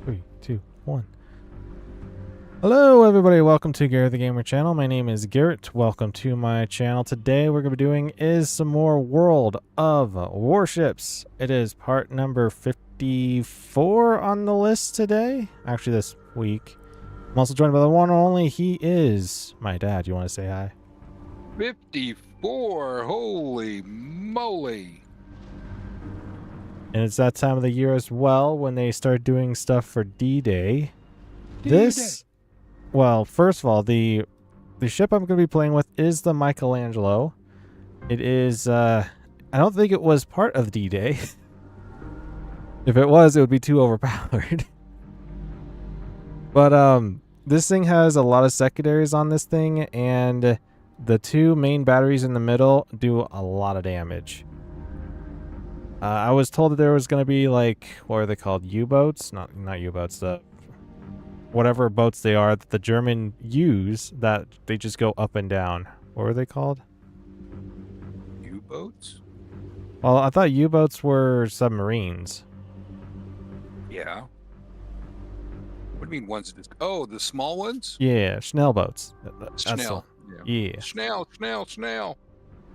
3, 2, 1. Hello, everybody. Welcome to Garrett the Gamer channel. My name is Garrett. Welcome to my channel. Today, we're going to be doing is some more World of Warships. It is part number 54 on the list today. Actually, this week. I'm also joined by the one and only. He is my dad. You want to say hi? 54, holy moly. And it's that time of the year as well when they start doing stuff for D-Day. Well, first of all, the ship I'm going to be playing with is the Michelangelo. It is, I don't think it was part of D-Day. If it was, it would be too overpowered. But, this thing has a lot of secondaries on this thing, and the two main batteries in the middle do a lot of damage. I was told that there was going to be, like, what are they called? U-boats? Not U-boats, whatever boats they are that the German use, that they just go up and down. What were they called? U-boats? Well, I thought U-boats were submarines. Yeah. What do you mean ones? Oh, the small ones? Yeah, Schnell boats. Schnell. Yeah. Schnell.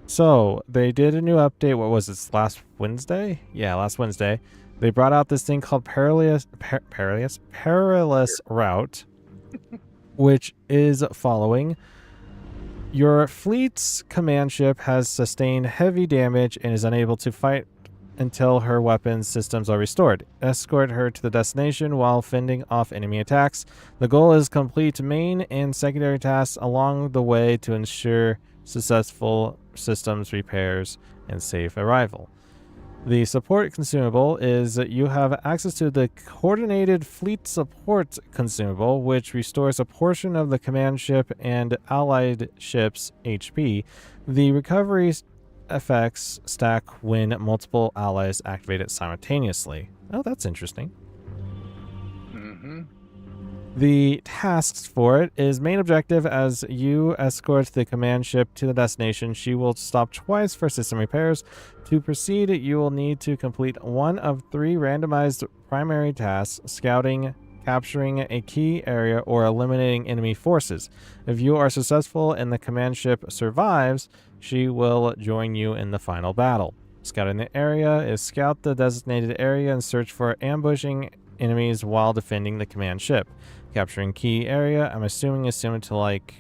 So, they did a new update. What was it? Last Wednesday? Yeah, last Wednesday. They brought out this thing called Perilous Route, which is following. Your fleet's command ship has sustained heavy damage and is unable to fight until her weapons systems are restored. Escort her to the destination while fending off enemy attacks. The goal is complete main and secondary tasks along the way to ensure successful systems repairs and safe arrival. The support consumable is you have access to the Coordinated Fleet Support consumable, which restores a portion of the command ship and allied ships' HP. The recovery effects stack when multiple allies activate it simultaneously. Oh, that's interesting. Mm-hmm. The tasks for it is main objective as you escort the command ship to the destination. She will stop twice for system repairs. To proceed, you will need to complete one of 3 randomized primary tasks: scouting, capturing a key area, or eliminating enemy forces. If you are successful and the command ship survives, she will join you in the final battle. Scouting the area is scout the designated area and search for ambushing enemies while defending the command ship. Capturing key area, I'm assuming, is similar to like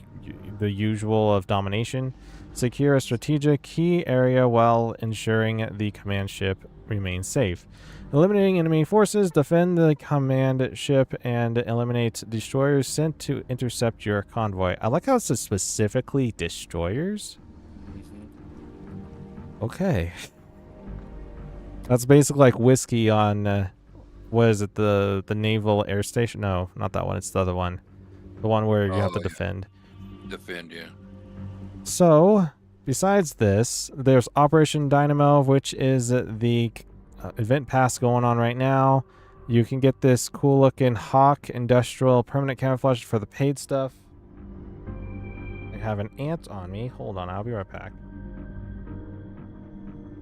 the usual of domination. Secure a strategic key area while ensuring the command ship remains safe. Eliminating enemy forces, defend the command ship, and eliminate destroyers sent to intercept your convoy. I like how it says specifically destroyers. Okay. That's basically like whiskey on... what is it, the naval air station? No, not that one. It's the other one. The one where you have to defend. Defend, yeah. So, besides this, there's Operation Dynamo, which is the event pass going on right now. You can get this cool-looking Hawk Industrial Permanent Camouflage for the paid stuff. I have an ant on me. Hold on, I'll be right back.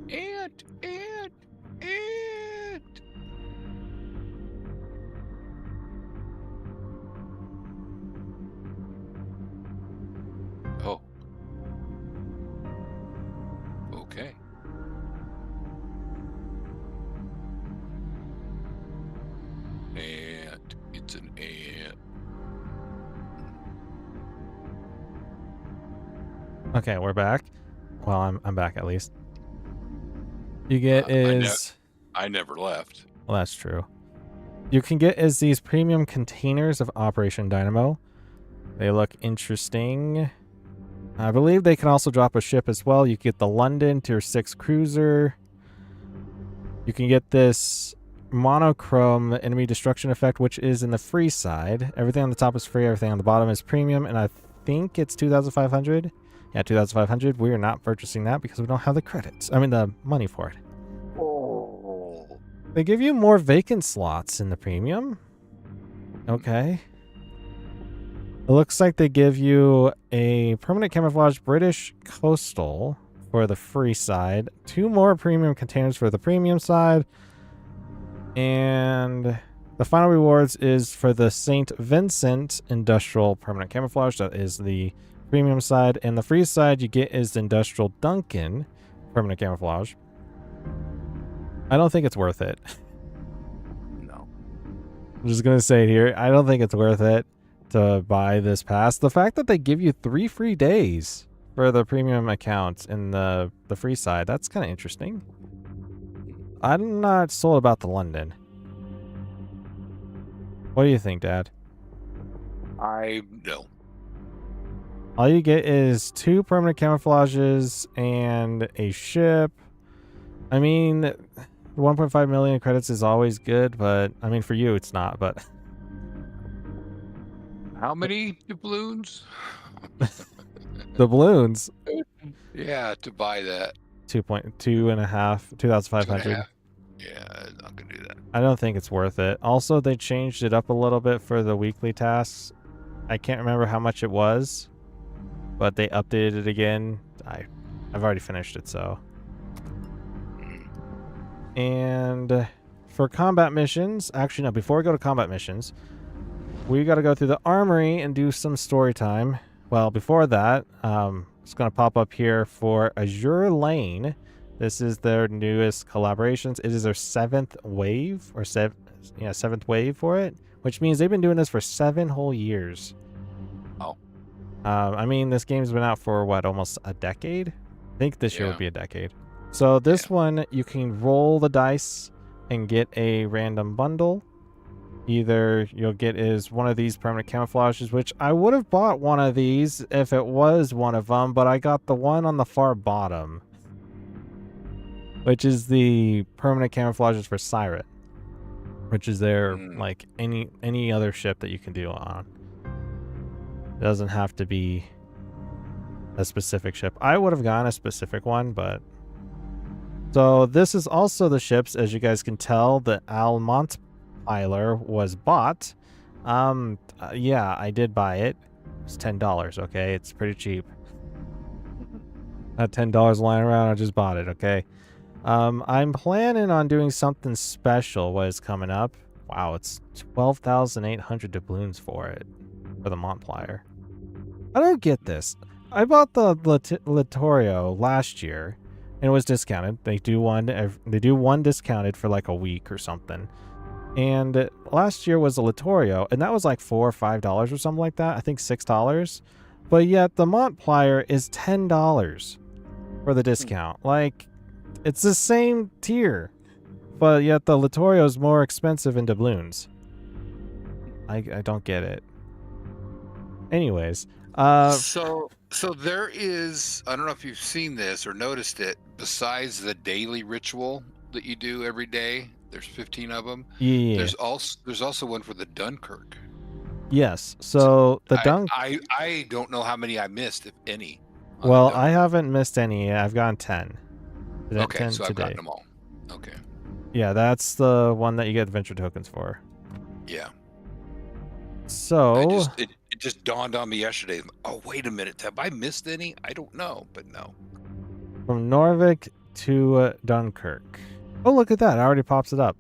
Ant. Oh. Okay. Ant. It's an ant. Okay, we're back. Well, I'm back at least. You get I never left. Well, that's true. You can get is these premium containers of Operation Dynamo. They look interesting. I believe they can also drop a ship as well. You can get the London Tier 6 cruiser. You can get this monochrome enemy destruction effect, which is in the free side. Everything on the top is free, everything on the bottom is premium, and I think it's 2,500. Yeah, 2,500. We are not purchasing that because we don't have the credits. I mean, the money for it. Oh. They give you more vacant slots in the premium. Okay. It looks like they give you a permanent camouflage British coastal for the free side, 2 more premium containers for the premium side, and The final rewards is for the St. Vincent Industrial Permanent Camouflage. That is the premium side. And the free side you get is the Industrial Duncan Permanent Camouflage. I don't think it's worth it. No. I'm just going to say it here. I don't think it's worth it to buy this pass. The fact that they give you 3 free days for the premium accounts in the free side, that's kind of interesting. I'm not sold about the London. What do you think, Dad? No. All you get is 2 permanent camouflages and a ship. I mean, 1.5 million credits is always good, but I mean, for you, it's not, but. How many doubloons? The balloons. Yeah, to buy that. 2,500. Yeah, I'm not gonna do that. I don't think it's worth it. Also, they changed it up a little bit for the weekly tasks. I can't remember how much it was, but they updated it again. I've already finished it, so. And for combat missions, actually no, before we go to combat missions, we got to go through the armory and do some story time. Well, before that, it's going to pop up here for Azure Lane. This is their newest collaborations. It is their 7th wave, or 7th wave for it, which means they've been doing this for 7 whole years. Oh. I mean, this game's been out for what, almost a decade? I think this year would be a decade. So this one, you can roll the dice and get a random bundle. Either you'll get is one of these permanent camouflages, which I would have bought one of these if it was one of them, but I got the one on the far bottom, which is the permanent camouflages for Siren, which is their like any other ship that you can do on. It doesn't have to be a specific ship. I would have gotten a specific one, but so this is also the ships, as you guys can tell. The Almont Piler was bought. Yeah, I did buy it. It's $10, okay? It's pretty cheap. Not $10 lying around, I just bought it, okay? I'm planning on doing something special what is coming up. Wow, it's 12,800 doubloons for it, for the Montplier. I don't get this. I bought the Littorio last year, and it was discounted. They do one discounted for like a week or something. And last year was a Littorio, and that was like $4 or $5 or something like that. I think $6. But yet the Montplier is $10 for the discount. Like, it's the same tier, but yet the Littorio is more expensive in doubloons. I don't get it. Anyways, so there is, I don't know if you've seen this or noticed it, besides the daily ritual that you do every day, there's 15 of them. Yeah. There's also one for the Dunkirk. Yes. So the I don't know how many I missed, if any. Well, I haven't missed any. I've gotten 10. Okay, 10 so today. I've gotten them all. Okay. Yeah, that's the one that you get adventure tokens for. Yeah. So it just dawned on me yesterday. Oh, wait a minute. Have I missed any? I don't know, but no. From Norvik to Dunkirk. Oh, look at that. It already pops it up.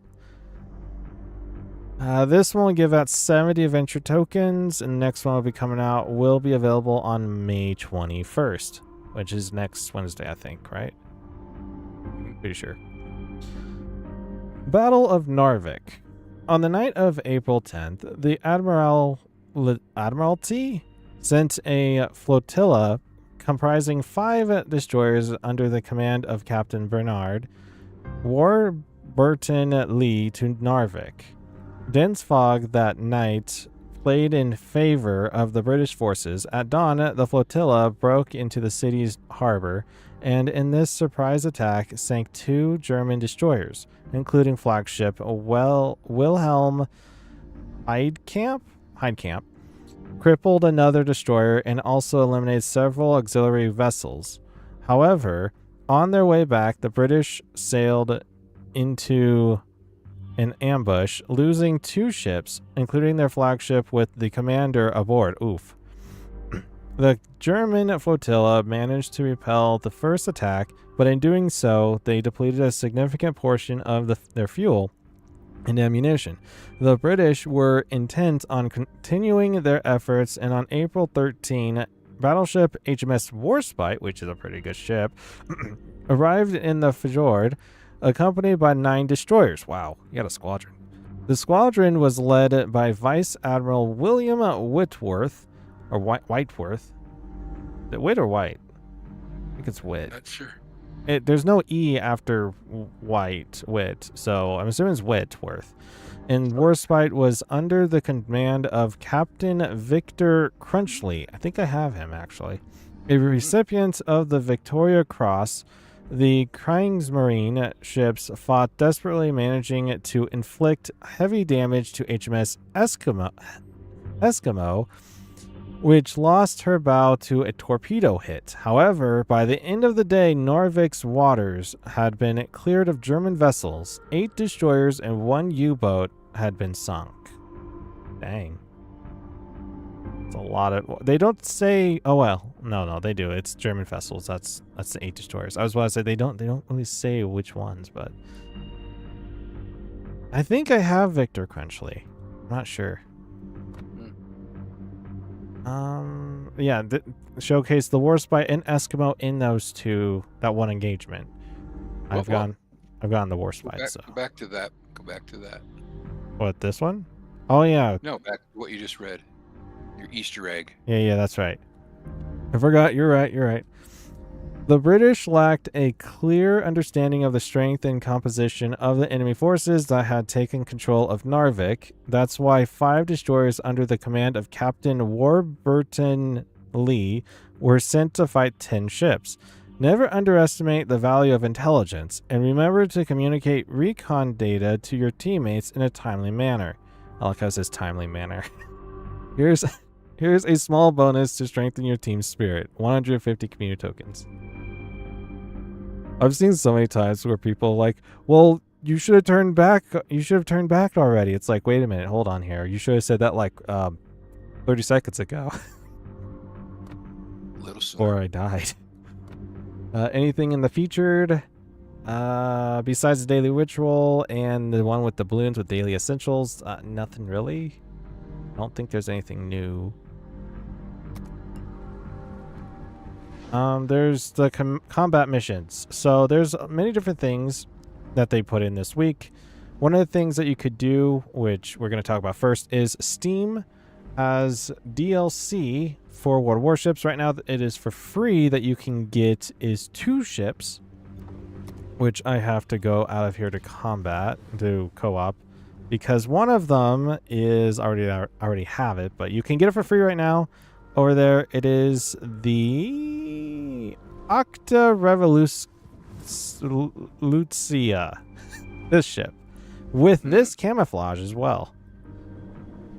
This one will give out 70 adventure tokens, and the next one will be coming out, will be available on May 21st, which is next Wednesday, I think, right? Pretty sure. Battle of Narvik. On the night of April 10th, the Admiralty sent a flotilla comprising 5 destroyers under the command of Captain Bernard Warburton Lee to Narvik. Dense fog that night played in favor of the British forces. At dawn, the flotilla broke into the city's harbor, and in this surprise attack sank 2 German destroyers, including flagship Wilhelm Heidkamp, crippled another destroyer, and also eliminated several auxiliary vessels. However, on their way back, the British sailed into an ambush, losing 2 ships, including their flagship with the commander aboard. Oof. The German flotilla managed to repel the first attack, but in doing so, they depleted a significant portion of their fuel and ammunition. The British were intent on continuing their efforts, and on April 13, battleship HMS Warspite, which is a pretty good ship, arrived in the fjord, accompanied by 9 destroyers. Wow, you got a squadron. The squadron was led by Vice Admiral William Whitworth, or Whiteworth. Is it Whit or White? I think it's Whit. Not sure. There's no E after White, so I'm assuming it's Whitworth. And Warspite was under the command of Captain Victor Crunchley. I think I have him, actually. A recipient of the Victoria Cross, the Kriegsmarine ships fought desperately, managing to inflict heavy damage to HMS Eskimo, which lost her bow to a torpedo hit. However, by the end of the day, Narvik's waters had been cleared of German vessels. 8 destroyers and 1 U-boat had been sunk. Dang. It's a lot of... They don't say... Oh, well. No, they do. It's German vessels. That's the 8 destroyers. I was about to say they don't really say which ones, but... I think I have Victor Crunchley. I'm not sure. Yeah, showcase the Warspite and Eskimo in that one engagement. I've gone the Warspite. Go back to that. Go back to that. What, this one? Oh yeah. No, back to what you just read. Your Easter egg. Yeah, that's right. I forgot. You're right. The British lacked a clear understanding of the strength and composition of the enemy forces that had taken control of Narvik. That's why 5 destroyers under the command of Captain Warburton Lee were sent to fight 10 ships. Never underestimate the value of intelligence, and remember to communicate recon data to your teammates in a timely manner. I like how it says timely manner. Here's a small bonus to strengthen your team's spirit. 150 community tokens. I've seen so many times where people are like, well, you should have turned back. You should have turned back already. It's like, wait a minute, hold on here. You should have said that like 30 seconds ago. Little sooner. Or I died. Anything in the featured? Besides the daily ritual and the one with the balloons with daily essentials, nothing really. I don't think there's anything new. There's the combat missions. So there's many different things that they put in this week. One of the things that you could do, which we're going to talk about first, is Steam has DLC for World of Warships. Right now it is for free that you can get is 2 ships, which I have to go out of here to combat, do co-op, because one of them is already have it, but you can get it for free right now. Over there, it is the Octa Revolucia, this ship, with this camouflage as well.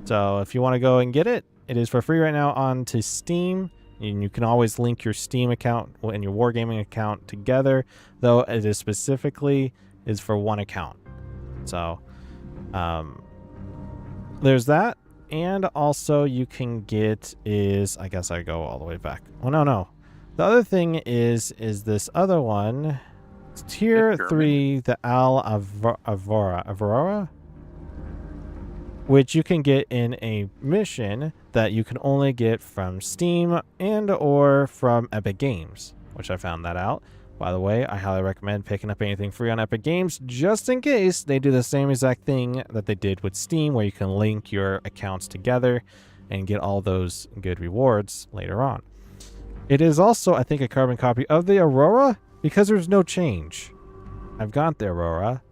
So if you want to go and get it, it is for free right now onto Steam. And you can always link your Steam account and your Wargaming account together, though it is specifically is for one account. So there's that. And also you can get is, I guess I go all the way back. Oh, no. The other thing is this other one. It's tier 3, the Al Aurora, which you can get in a mission that you can only get from Steam and or from Epic Games, which I found that out. By the way, I highly recommend picking up anything free on Epic Games just in case they do the same exact thing that they did with Steam, where you can link your accounts together and get all those good rewards later on. It is also, I think, a carbon copy of the Aurora because there's no change. I've got the Aurora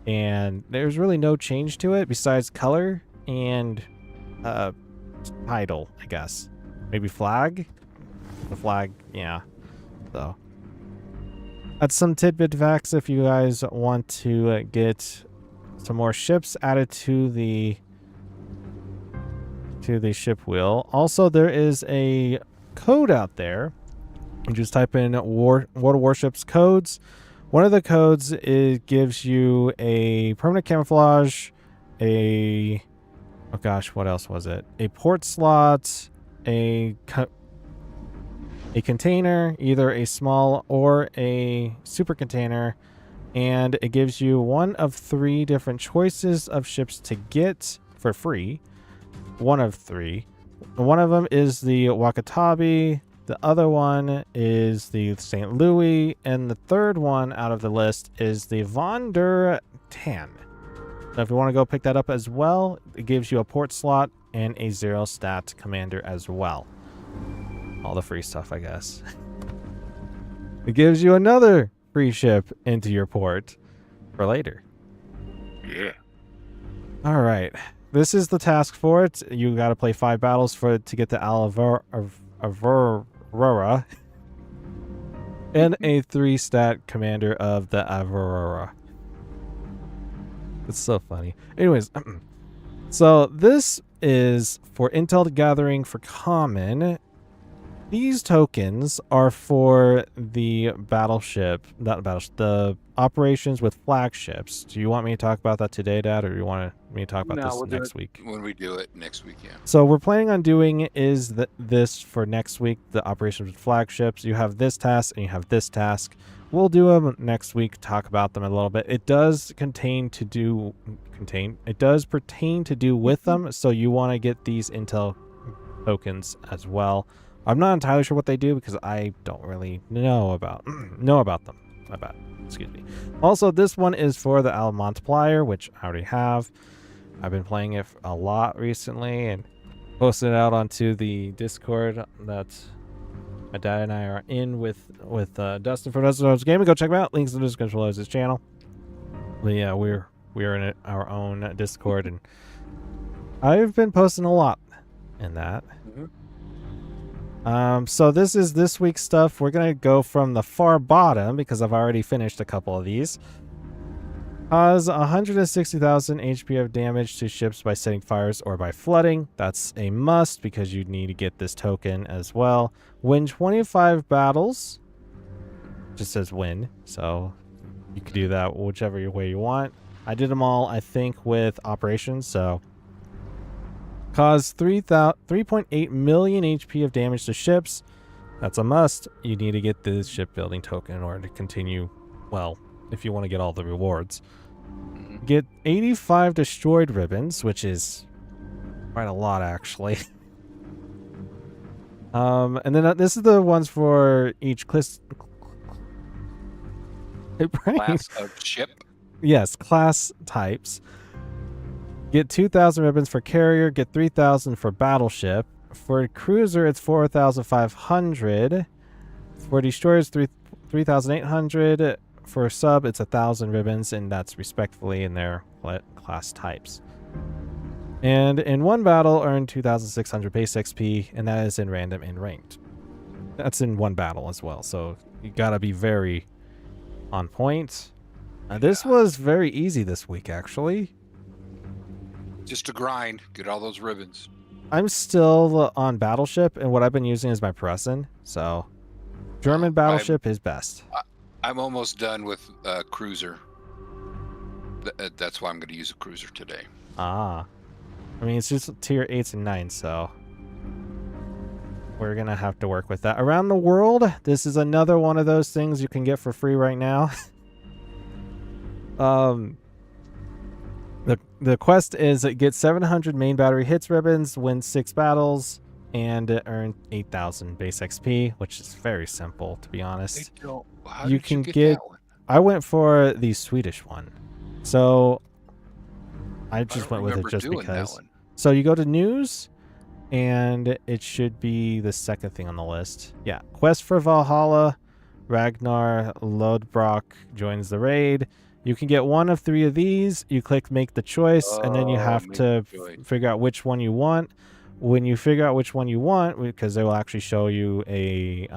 and there's really no change to it besides color and title, I guess. Maybe flag? The flag, yeah. So that's some tidbit facts if you guys want to get some more ships added to the ship wheel. Also, there is a code out there. You just type in World of Warships codes. One of the codes gives you a permanent camouflage, oh gosh, what else was it? A port slot, a container, either a small or a super container, and it gives you one of 3 different choices of ships to get for free. One of 3. One of them is the Wakatabi, the other one is the St. Louis, and the third one out of the list is the Von der Tann. Now, if you want to go pick that up as well, it gives you a port slot and a 0 stat commander as well. All the free stuff, I guess. It gives you another free ship into your port for later. Yeah. All right. This is the task for it. You got to play 5 battles for it to get the Aurora and a 3 stat commander of the Aurora. It's so funny. Anyways, so this is for intel gathering for common. These tokens are for the the operations with flagships. Do you want me to talk about that today, Dad, or do you want me to talk about this next week? When we do it next week, yeah. So we're planning on doing this for next week, the operations with flagships. You have this task and you have this task. We'll do them next week, talk about them a little bit. It does pertain to do with them, so you want to get these intel tokens as well. I'm not entirely sure what they do because I don't really know about them. Excuse me. Also, this one is for the Al Multiplier, which I already have. I've been playing it a lot recently and posted it out onto the Discord that my dad and I are in with Dustin from Dustin Gaming. Go check him out. Links in the description below his channel. But yeah, we're in our own Discord, and I've been posting a lot in that. So this is this week's stuff. We're going to go from the far bottom because I've already finished a couple of these. Cause 160,000 HP of damage to ships by setting fires or by flooding. That's a must because you need to get this token as well. Win 25 battles. Just says win, so you can do that whichever way you want. I did them all, I think, with operations, so cause 3.8 million HP of damage to ships. That's a must. You need to get the shipbuilding token in order to continue, well, if you want to get all the rewards. Get 85 destroyed ribbons, which is quite a lot, actually. And then this is the ones for each class of ship. Yes, class types. Get 2,000 ribbons for carrier. Get 3,000 for battleship. For cruiser, it's 4,500. For destroyers, 3,800. For sub, it's 1,000 ribbons, and that's respectively in their class types. And in one battle, earn 2,600 base XP, and that is in random and ranked. That's in one battle as well, so you gotta be very on point. This was very easy this week, actually. Just to grind, get all those ribbons. I'm still on battleship, and what I've been using is my Pressin, so German battleship is best. I'm almost done with cruiser. That's why I'm going to use a cruiser today. Ah. I mean, it's just tier 8s and 9s, so we're going to have to work with that. Around the world, this is another one of those things you can get for free right now. The quest is get 700 main battery hits ribbons, win 6 battles, and earn 8,000 base XP, which is very simple, to be honest. You can get that one? I went for the Swedish one, so I just went with it just because. So you go to news, and it should be the second thing on the list. Yeah, quest for Valhalla. Ragnar Lodbrok joins the raid. You can get one of 3 of these. You click make the choice, and then you have to figure out which one you want. When you figure out which one you want, because they will actually show you a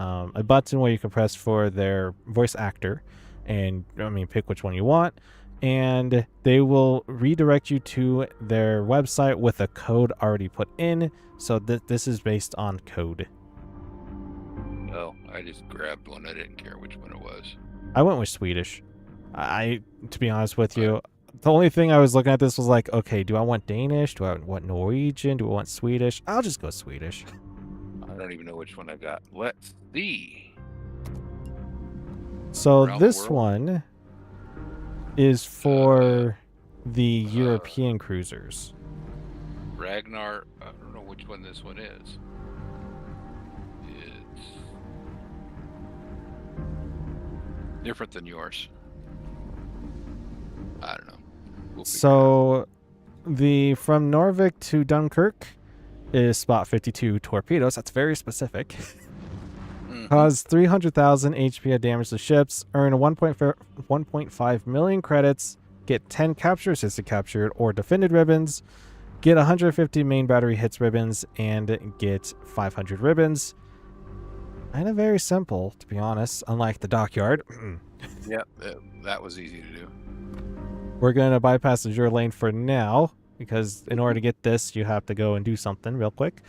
button where you can press for their voice actor, and pick which one you want, and they will redirect you to their website with a code already put in. So this is based on code. Oh, I just grabbed one. I didn't care which one it was. I went with Swedish. To be honest with you, the only thing I was looking at this was like, okay, do I want Danish? Do I want Norwegian? Do I want Swedish? I'll just go Swedish. I don't even know which one I got. Let's see. So this one is for the European cruisers. Ragnar, I don't know which one this one is. It's different than yours. I don't know. We'll So the from Norvik to Dunkirk is spot 52 torpedoes. That's very specific. Cause 300,000 HP of damage to ships, earn 1.5 million credits, get 10 capture, assisted captured, or defended ribbons, get 150 main battery hits ribbons, and get 500 ribbons. Kind of very simple, to be honest, unlike the dockyard. Yep, that was easy to do. We're going to bypass the Azure lane for now, because in order to get this, you have to go and do something real quick.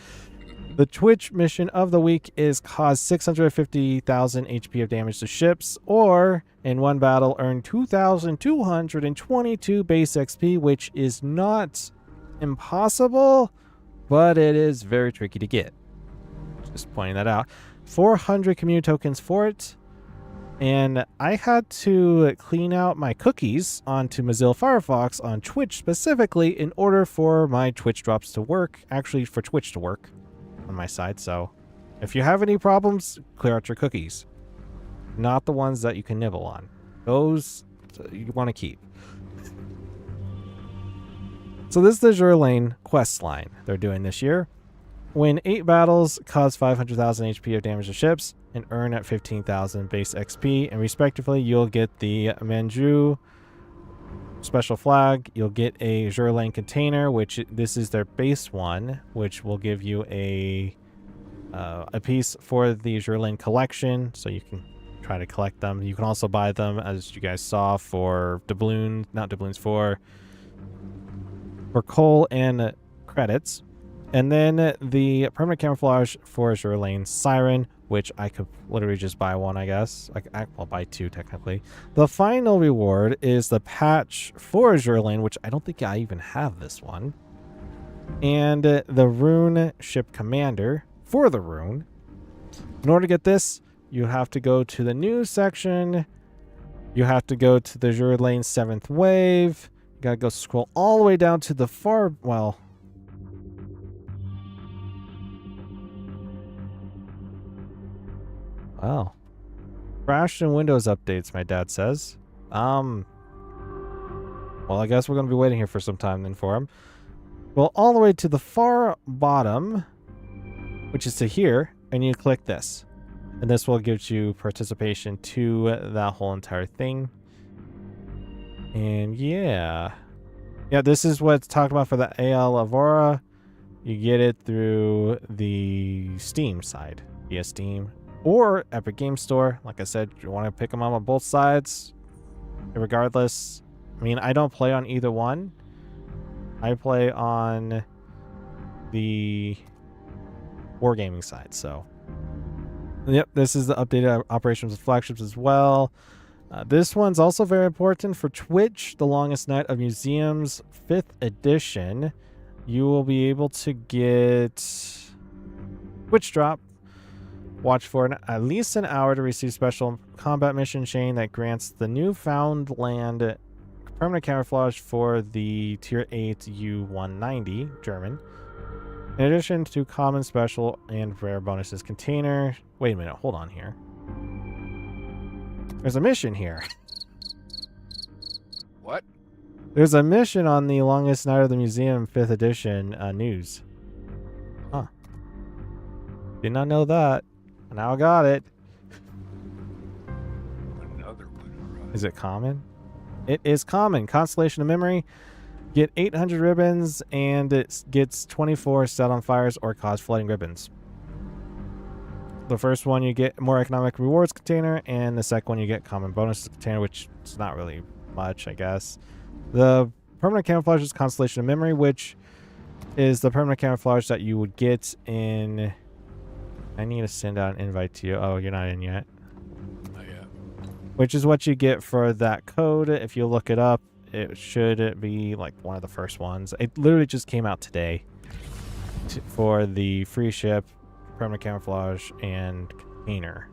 The Twitch mission of the week is cause 650,000 HP of damage to ships, or in one battle earn 2,222 base XP, which is not impossible, but it is very tricky to get. Just pointing that out. 400 community tokens for it, and I had to clean out my cookies onto Mozilla Firefox on Twitch specifically in order for my Twitch drops to work, actually for Twitch to work on my side. So if you have any problems, clear out your cookies, not the ones that you can nibble on. Those you want to keep. So this is the Azure Lane quest line they're doing this year. Win 8 battles, cause 500,000 HP of damage to ships, and earn at 15,000 base XP, and respectively you'll get the Manju special flag, you'll get a Azure Lane container, which this is their base one, which will give you a piece for the Azure Lane collection, so you can try to collect them. You can also buy them, as you guys saw, for doubloons, not doubloons, for coal and credits. And then the permanent camouflage for Azure Lane Siren, which I could literally just buy one, I guess. I'll buy 2 technically. The final reward is the patch for Azure Lane, which I don't think I even have this one. And the Rune Ship Commander for the Rune. In order to get this, you have to go to the news section. You have to go to the Azure Lane 7th Wave. You gotta go scroll all the way down to the far, well, wow. Crashed in Windows updates, my dad says. Well, I guess we're going to be waiting here for some time then for him. Well, all the way to the far bottom, which is to here, and you click this. And this will give you participation to that whole entire thing. And yeah. Yeah, this is what's talked about for the AL Avora. You get it through the Steam side, via Steam. Or Epic Game Store. Like I said, you want to pick them up on both sides. Regardless. I mean, I don't play on either one. I play on the Wargaming side, so. Yep, this is the updated operations of flagships as well. This one's also very important for Twitch, The Longest Night of Museums, 5th edition. You will be able to get Twitch drop. Watch for at least an hour to receive special combat mission chain that grants the Newfoundland permanent camouflage for the Tier 8 U-190 German. In addition to common, special, and rare bonuses container. Wait a minute, hold on here. There's a mission here. What? There's a mission on the Longest Night of the Museum 5th edition news. Huh. Did not know that. Now I got it. Another one. Is it common? It is common. Constellation of Memory. Get 800 ribbons, and it gets 24 set on fires or cause flooding ribbons. The first one you get more economic rewards container, and the second one you get common bonuses container, which is not really much, I guess. The permanent camouflage is Constellation of Memory, which is the permanent camouflage that you would get in... I need to send out an invite to you. Oh, you're not in yet. Not yet. Which is what you get for that code. If you look it up, it should be like one of the first ones. It literally just came out today for the free ship, permanent camouflage, and container.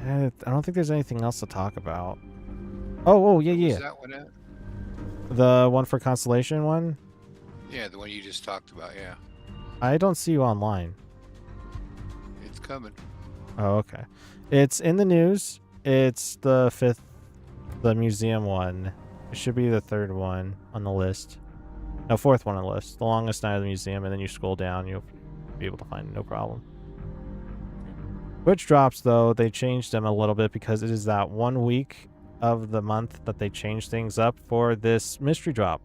I don't think there's anything else to talk about. Oh, yeah, Where yeah. was that one at? The one for Constellation one? Yeah, the one you just talked about. Yeah, I don't see you online. it's coming. Oh, okay. It's in the news. It's the 5th, the museum one. It should be the 3rd one on the list. No, 4th one on the list. The longest night of the museum, and then you scroll down, you'll be able to find it, no problem. Twitch drops, though, they changed them a little bit because it is that 1 week of the month that they changed things up for this mystery drop.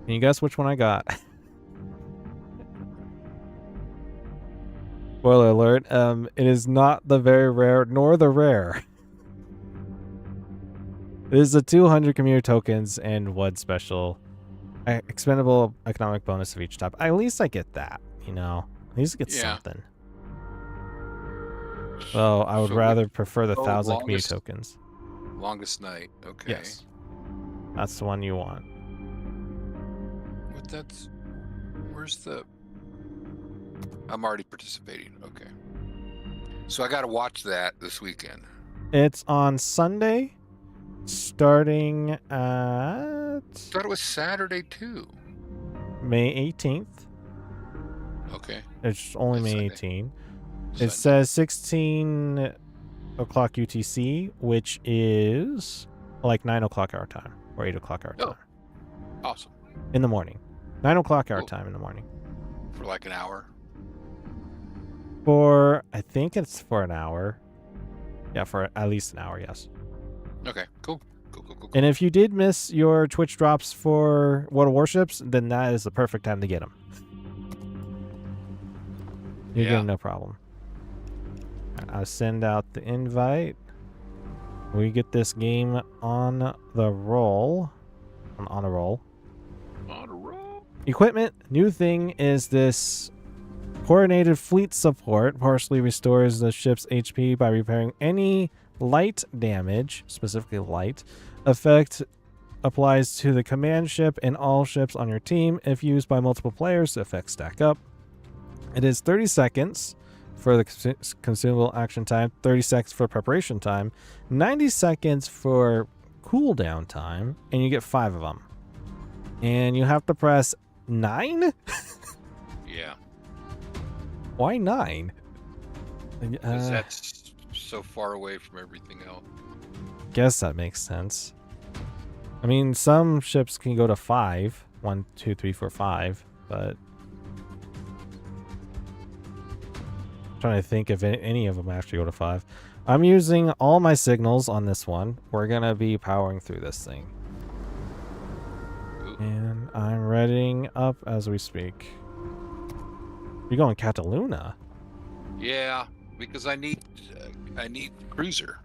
Can you guess which one I got? Spoiler alert, it is not the very rare nor the rare. It is the 200 community tokens and one special expendable economic bonus of each type. At least I get that, you know. At least I get something. Well, I would rather prefer the 1,000 community tokens. Longest night. Okay. Yes. That's the one you want. What where's the... I'm already participating. Okay. So I got to watch that this weekend. It's on Sunday, starting at... I thought it was Saturday too. May 18th. Okay. It's only May 18th. It Sunday. says 16 o'clock UTC, which is like 9 o'clock our time, or 8 o'clock our time. Awesome. In the morning. 9 o'clock our time in the morning. For like an hour? I think it's for an hour. Yeah, for at least an hour, yes. Okay, cool. Cool. And if you did miss your Twitch drops for World of Warships, then that is the perfect time to get them. You're getting no problem. I'll send out the invite. We get this game on the roll. On a roll. On a roll. Equipment. New thing is this coordinated fleet support. Partially restores the ship's HP by repairing any light damage, specifically light, effect applies to the command ship and all ships on your team. If used by multiple players, the effects stack up. It is 30 seconds for the consumable action time, 30 seconds for preparation time, 90 seconds for cooldown time, and you get 5 of them. And you have to press 9? Yeah. Why 9? Because that's so far away from everything else. Guess that makes sense. I mean, some ships can go to 5. 1, 2, 3, 4, 5, but I'm trying to think if any of them actually go to 5. I'm using all my signals on this one. We're gonna be powering through this thing. Ooh. And I'm readying up as we speak. You're going Cataluna? Yeah, because I need cruiser.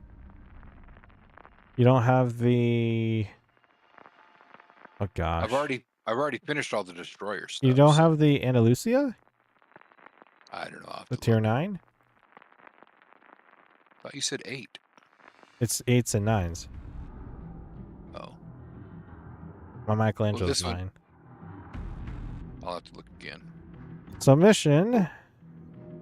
You don't have the... Oh gosh. I've already finished all the destroyer stuff. You don't have the Andalusia? I don't know. The tier 9? I thought you said 8. It's 8s and 9s. Oh. My Michelangelo's Well, 9. I'll have to look again. So mission,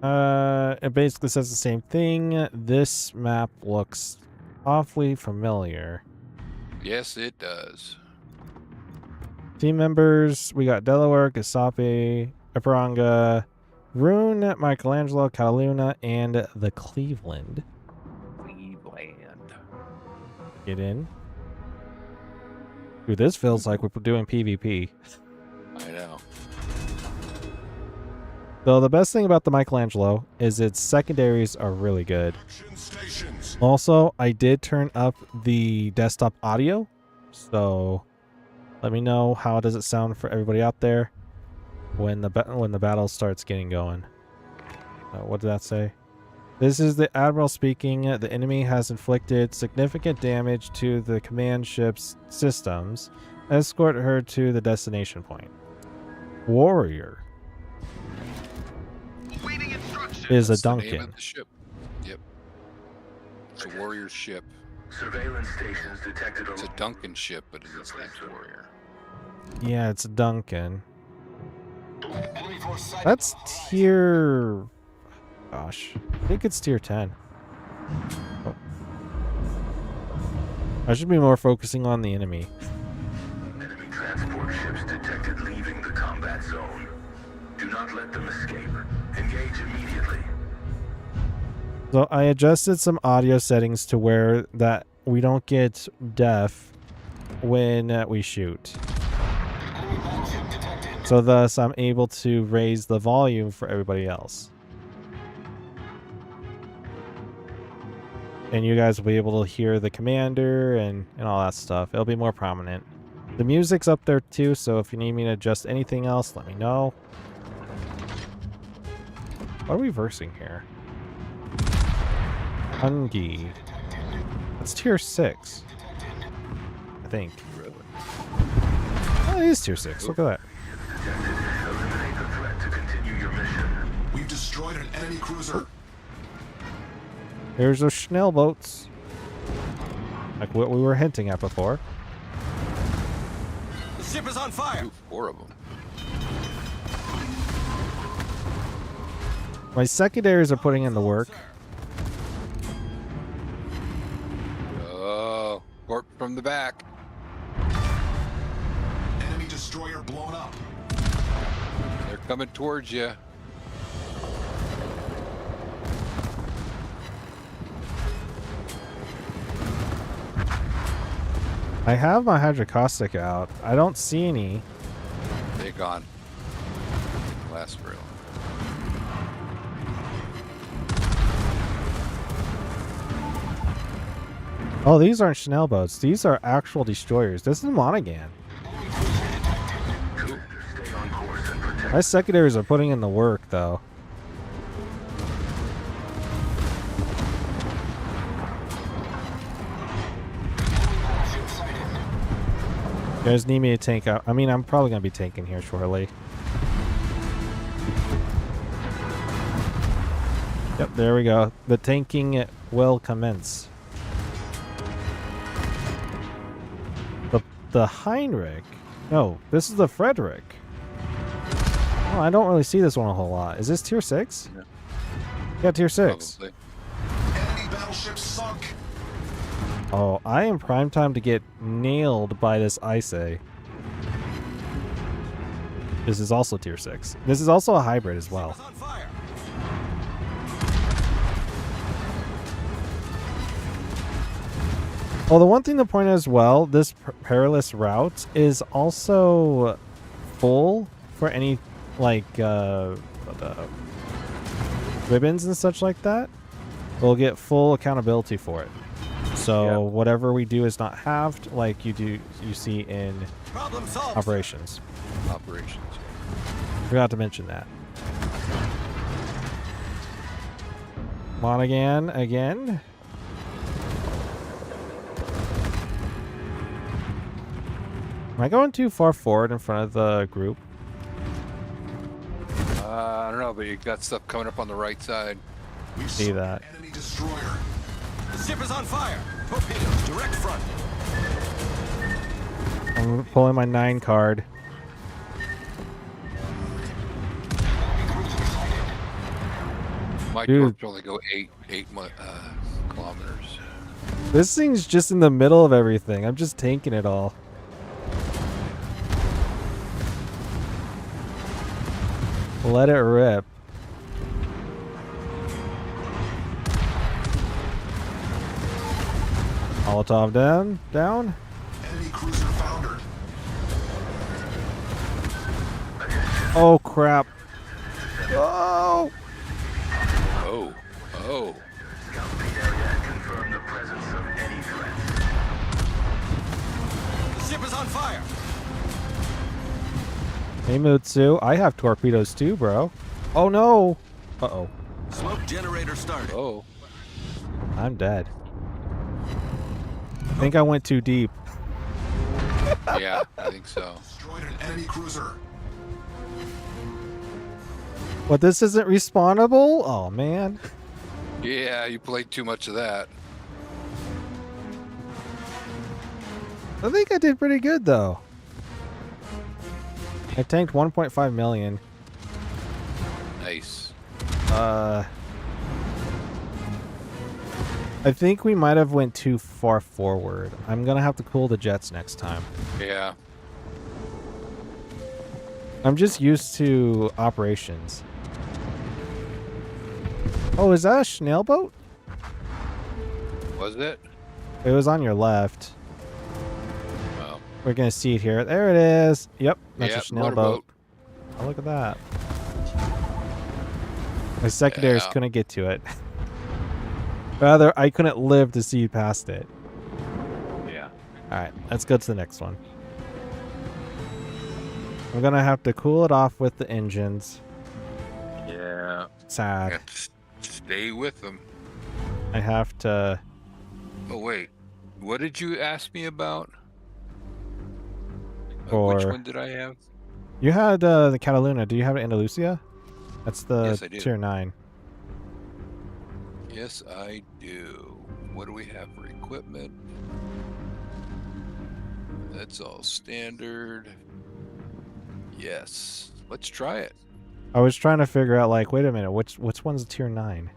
it basically says the same thing. This map looks awfully familiar. Yes, it does. Team members, we got Delaware, Giuseppe, Iparanga, Rune, Michelangelo, Cataluna, and the Cleveland. Get in. Dude, this feels like we're doing PvP. I know. So the best thing about the Michelangelo is its secondaries are really good. Also, I did turn up the desktop audio, so let me know how does it sound for everybody out there when the battle starts getting going. What did that say? This is the Admiral speaking. The enemy has inflicted significant damage to the command ship's systems. Escort her to the destination point. Warrior is a That's the name Duncan. of the ship. Yep. It's a warrior ship. Surveillance stations detected. It's a Duncan ship, but it's named Warrior. Yeah, it's Duncan. That's tier... Gosh. I think it's tier 10. I should be more focusing on the enemy. Enemy transport ships detected leaving the combat zone. Do not let them escape. Engage immediately. So I adjusted some audio settings to where that we don't get deaf when we shoot. So thus I'm able to raise the volume for everybody else. And you guys will be able to hear the commander and all that stuff. It'll be more prominent. The music's up there too, so if you need me to adjust anything else, let me know. What are we versing here? Hungy. That's tier 6. I think. Really? Oh, it is tier 6. Look at that. Eliminate the threat to continue your mission. We've destroyed an enemy cruiser. Here's those Schnell boats. Like what we were hinting at before. The ship is on fire. Ooh, 4 of them. My secondaries are putting in the work. Oh, warp from the back. Enemy destroyer blown up. They're coming towards you. I have my hydrocaustic out. I don't see any. They gone. Last reel. Oh, these aren't Schnell boats. These are actual destroyers. This is Monaghan. Stay on course and protect. My secondaries are putting in the work, though. You guys need me to tank out. I mean, I'm probably going to be tanking here shortly. Yep, there we go. The tanking will commence. The Heinrich? No, this is the Frederick. Oh, I don't really see this one a whole lot. Is this tier 6? Yeah. Yeah, tier 6. Probably. Enemy battleship sunk. Oh, I am prime time to get nailed by this Isay. This is also tier 6. This is also a hybrid as well. Ship is on fire. Well, the one thing to point out as well, this Perilous Route is also full for any, like, ribbons and such like that. We'll get full accountability for it. So whatever we do is not halved like you see in Problem solved. operations. Operations. Forgot to mention that. Monaghan again. Am I going too far forward in front of the group? I don't know, but you got stuff coming up on the right side. We See that. Enemy destroyer. The ship is on fire. Torpedoes, direct front. I'm pulling my 9 card. My Dude. torps only go 8 kilometers. This thing's just in the middle of everything. I'm just tanking it all. Let it rip. Molotov down. Enemy cruiser foundered. Oh crap. Oh! Oh. Oh. Scout lead area confirm the presence of any threats. The ship is on fire. Hey Mutsu, I have torpedoes too, bro. Oh no! Uh-oh. Smoke generator started. Oh. I'm dead. I think I went too deep. Yeah, I think so. Destroyed an enemy cruiser. What, this isn't respawnable? Oh man. Yeah, you played too much of that. I think I did pretty good though. I tanked 1.5 million. Nice. I think we might have went too far forward. I'm gonna have to cool the jets next time. Yeah. I'm just used to operations. Oh, is that a snail boat? Was it? It was on your left. Well, We're gonna see it here. There it is. Yep, that's yeah, a snail boat. Oh, look at that. My secondaries Yeah. couldn't get to it. Rather, I couldn't live to see past it. Yeah. Alright, let's go to the next one. I'm gonna have to cool it off with the engines. Yeah. Sad. Have to stay with them. I have to... Oh, wait. What did you ask me about? Which For- one did I have? You had the Cataluna. Do you have Andalusia? That's the Yes, I do. tier 9. Yes, I do. What do we have for equipment? That's all standard. Yes. Let's try it. I was trying to figure out, like, wait a minute, which one's tier 9?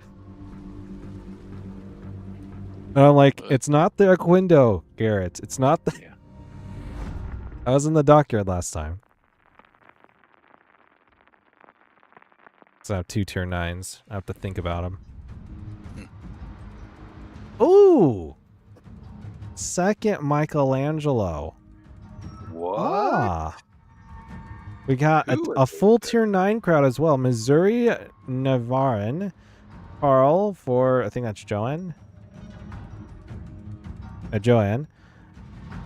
And I'm like, it's not the Aquindo, Garrett. It's not the... Yeah. I was in the dockyard last time. So I have 2 tier 9s. I have to think about them. Ooh! Second Michelangelo. What? Ah. We got Who a is full tier 9 crowd as well. Missouri Navarin. Carl for, I think that's Joanne. Joanne.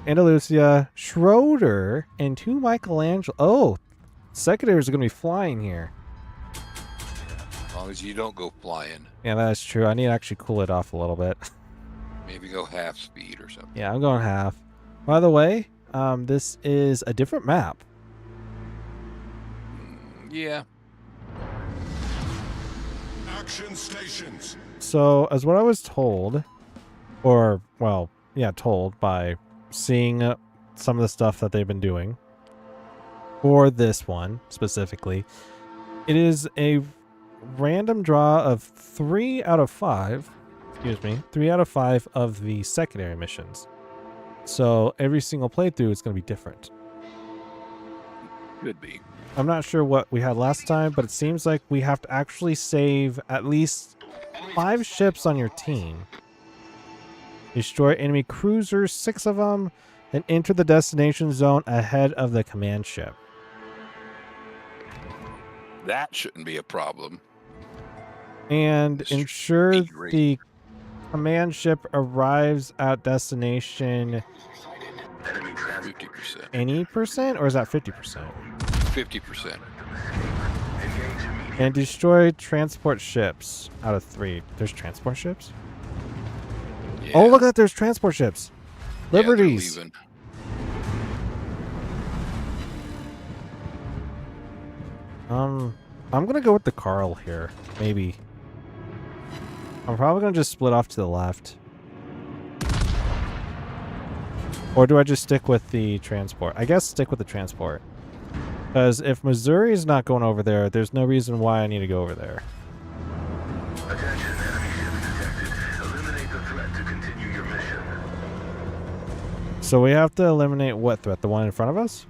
Andalusia. Schroeder. And 2 Michelangelo. Oh! Secondaries are going to be flying here. As long as you don't go flying. Yeah, that's true. I need to actually cool it off a little bit. Maybe go half speed or something. Yeah, I'm going half. By the way, this is a different map. Yeah. Action stations. So, as what I was told, or, well, yeah, told by seeing some of the stuff that they've been doing for this one specifically, it is a random draw of 3 out of 5 of the secondary missions. So every single playthrough is going to be different. Could be. I'm not sure what we had last time, but it seems like we have to actually save at least 5 ships on your team. Destroy enemy cruisers, 6 of them, and enter the destination zone ahead of the command ship. That shouldn't be a problem. And This should ensure be great. the command ship arrives at destination Enemy transport 50%. any percent, or is that 50%? 50%. engage immediately. And destroy transport ships out of 3. There's transport ships? Yeah. Oh, look at that. There's transport ships. Yeah, they're Liberties. leaving. I'm going to go with the Carl here. Maybe. I'm probably going to just split off to the left. Or do I just stick with the transport? I guess stick with the transport. Because if Missouri is not going over there, there's no reason why I need to go over there. Attention, enemy ships detected. Eliminate the threat to continue your mission. So we have to eliminate what threat? The one in front of us?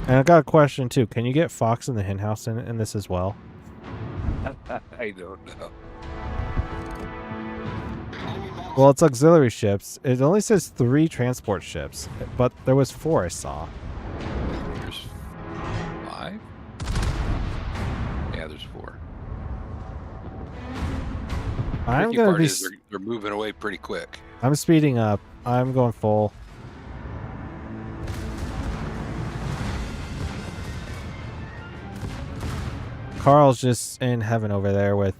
And I got a question too. Can you get Fox in the hen house in this as well? I don't know. Well, it's auxiliary ships. It only says 3 transport ships, but there was 4 I saw. There's 5? Yeah, there's 4. I'm Tricky gonna part be. is they're moving away pretty quick. I'm speeding up. I'm going full. Carl's just in heaven over there with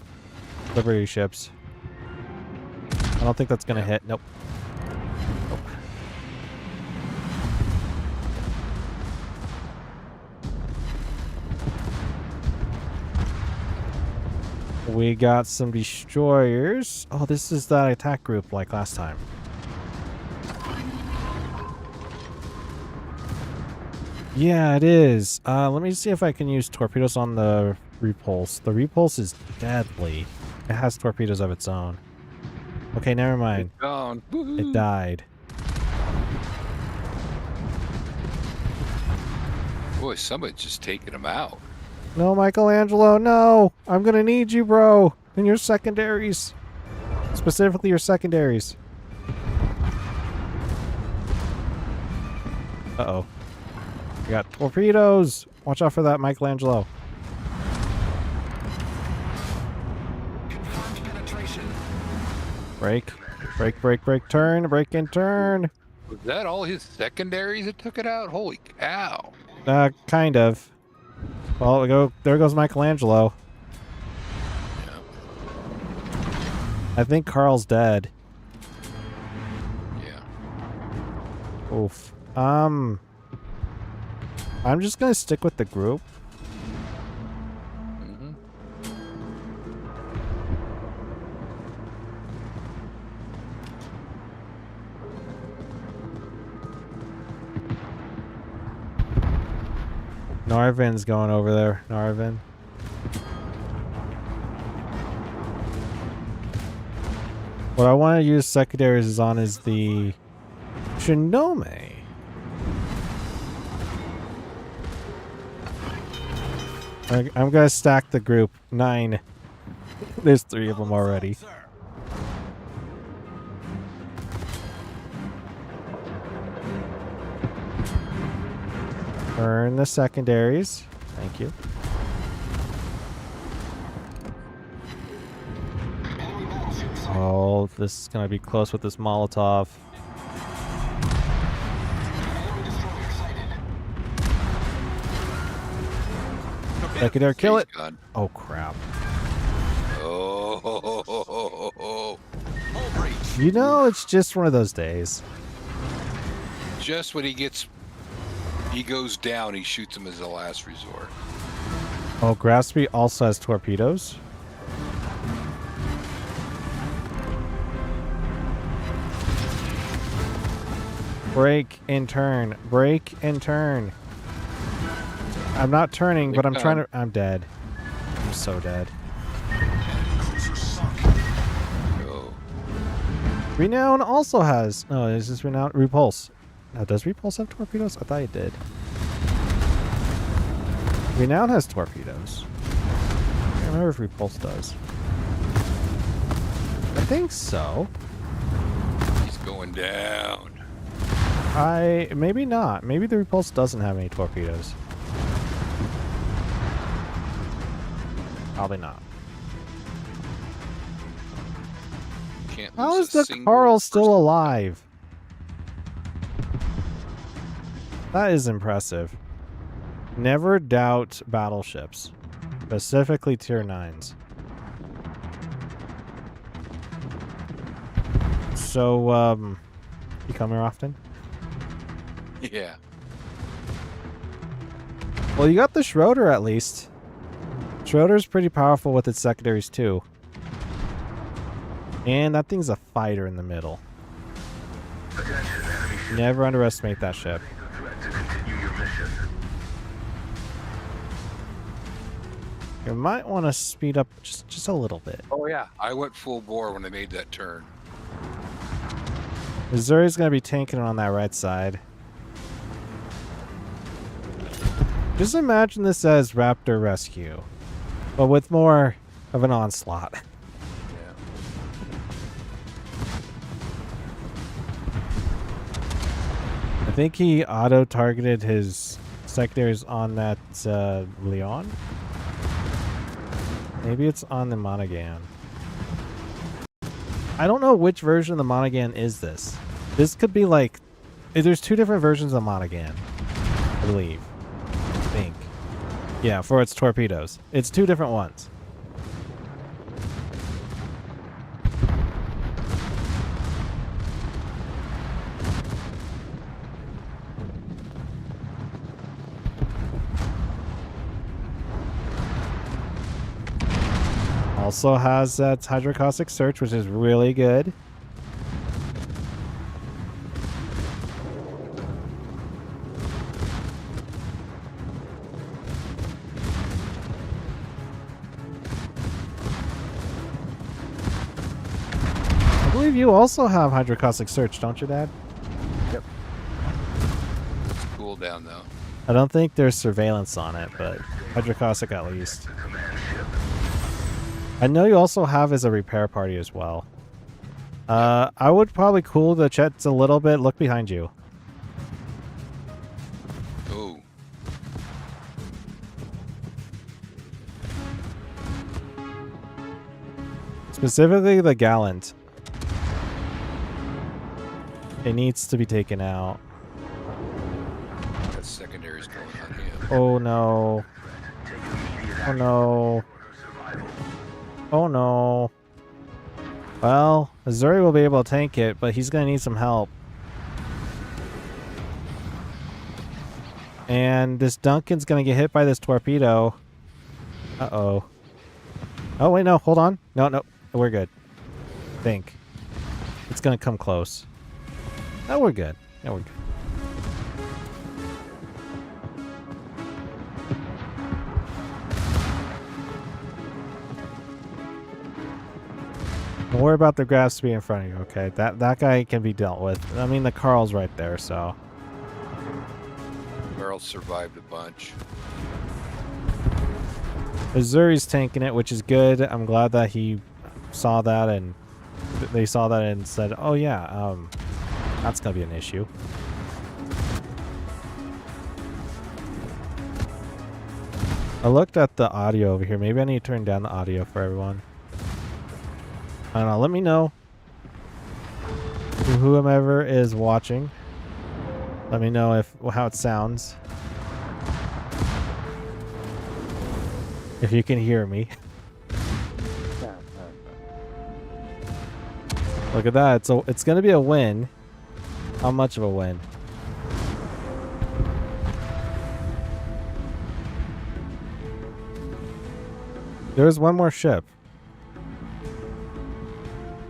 Liberty ships. I don't think that's gonna hit. Nope. Nope. We got some destroyers. Oh, this is that attack group like last time. Yeah, it is. Let me see if I can use torpedoes on the repulse. The repulse is deadly. It has torpedoes of its own. Okay, never mind. It's gone. It Woohoo. died. Boy, somebody's just taking him out. No, Michelangelo, no! I'm gonna need you, bro! And your secondaries. Specifically your secondaries. Uh-oh. We got torpedoes! Watch out for that, Michelangelo. Confirmed penetration. Break. Break, break, break, turn, break and turn. Was that all his secondaries that took it out? Holy cow. Kind of. Well, there goes Michelangelo. Yeah. I think Carl's dead. Yeah. Oof. I'm just gonna stick with the group. Mm-hmm. Narvin's going over there. Narvin. What I want to use secondaries on is the Shinome. I'm gonna stack the group. 9. There's 3 of them already. Sir. Burn the secondaries. Thank you. Oh, this is gonna be close with this Molotov. Secondary, kill it. He's gone. Oh crap! Oh, ho, ho, ho, ho, ho, ho. Hull breach. You know, it's just one of those days. Just when he goes down, he shoots him as a last resort. Oh, Graspy also has torpedoes. Break and turn. Break and turn. I'm not turning, but I'm trying to... I'm dead. I'm so dead. Oh. Renown also has... Oh, is this Renown? Repulse. Now, does Repulse have torpedoes? I thought it did. Renown has torpedoes. I can't remember if Repulse does. I think so. He's going down. Maybe not. Maybe the Repulse doesn't have any torpedoes. Probably not. Can't How lose is a the single Carl still person. alive? That is impressive. Never doubt battleships. Specifically tier 9s. So, you come here often? Yeah. Well, you got the Schroeder at least. Schroeder's pretty powerful with its secondaries too. And that thing's a fighter in the middle. Attention, enemy ship. Never underestimate that ship. The threat to continue your mission. You might want to speed up just a little bit. Oh yeah. I went full bore when I made that turn. Missouri's going to be tanking on that right side. Just imagine this as Raptor Rescue, but with more of an onslaught. Yeah. I think he auto-targeted his secondaries on that Leon. Maybe it's on the Monaghan. I don't know which version of the Monaghan is this. This could be like... There's 2 different versions of Monaghan, I believe. I think. Yeah, for its torpedoes. It's 2 different ones. Also has that hydrocaustic search, which is really good. believe you also have Hydrocaustic Search, don't you, Dad? It's cool down though. I don't think there's surveillance on it, but Hydrocaustic at least. The command ship. I know you also have as a repair party as well. I would probably cool the jets a little bit. Look behind you. Ooh. Specifically the Gallant. It needs to be taken out. Got secondaries going on here. Oh no. Oh no. Oh no. Well, Missouri will be able to tank it, but he's going to need some help. And this Duncan's going to get hit by this torpedo. Uh-oh. Oh, wait, no. Hold on. No, no. We're good. I think. It's going to come close. No, we're good. No, we're good. Don't worry about the grass to be in front of you, okay? That guy can be dealt with. I mean, the Carl's right there, so. Carl survived a bunch. Missouri's tanking it, which is good. I'm glad that he saw that and they saw that and said, oh yeah, that's gonna be an issue. I looked at the audio over here. Maybe I need to turn down the audio for everyone. I don't know. Let me know. Whoever is watching. Let me know how it sounds. If you can hear me. Look at that. So it's going to be a win. How much of a win? There's one more ship.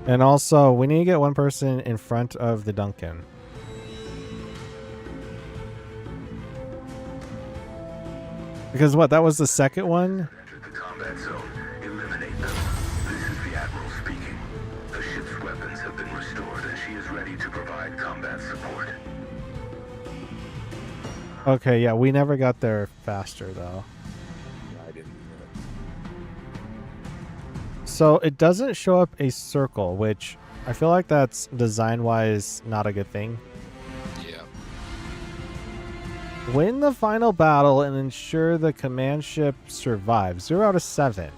And also, we need to get one person in front of the Duncan. Because what? That was the second one? Entered the combat zone. Eliminate them. This is the Admiral speaking. The ship's weapons have been restored and she is ready to provide combat support. Okay, yeah, we never got there faster, though. I didn't either. So it doesn't show up a circle, which I feel like that's design-wise not a good thing. Yeah. Win the final battle and ensure the command ship survives. 0 out of 7.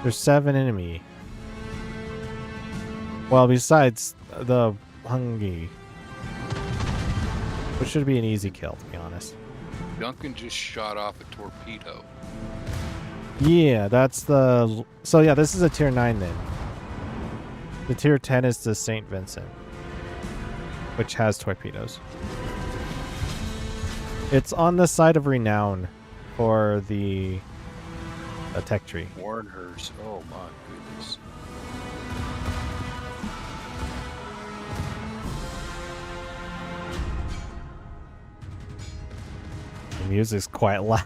There's 7 enemy. Well, besides the Hungy. Which should be an easy kill, to be honest. Duncan just shot off a torpedo. Yeah, that's the... So yeah, this is a tier 9 then. The tier 10 is the St. Vincent. Which has torpedoes. It's on the side of renown for the tech tree. Warners. Oh my goodness. The music's quite loud.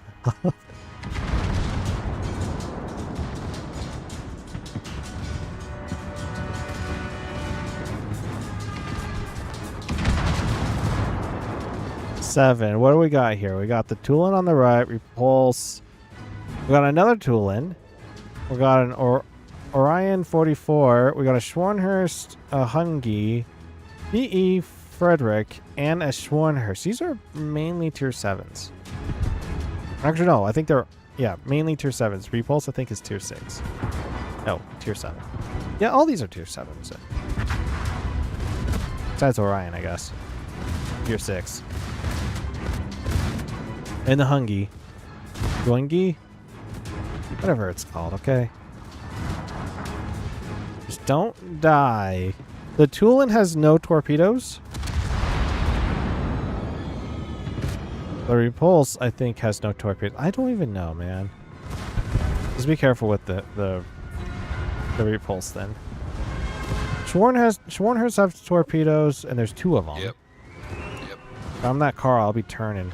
Seven. What do we got here? We got the Tulin on the right, repulse. We got another Tulin. We got an Orion 44. We got a Schwarnhurst, a Hungy, B.E. Frederick, and a Schwarnhurst. These are mainly tier 7s. Actually, no. I think they're, yeah, mainly tier 7s. Repulse, I think, is tier 6. No, tier 7. Yeah, all these are tier 7s. Besides Orion, I guess. Tier 6. And the Hungy. Hungy? Whatever it's called, okay? Just don't die. The Tulin has no torpedoes. The Repulse, I think, has no torpedoes. I don't even know, man. Just be careful with the Repulse, then. Schwarnhurst have torpedoes, and there's 2 of them. Yep. Yep. If I'm that car, I'll be turning.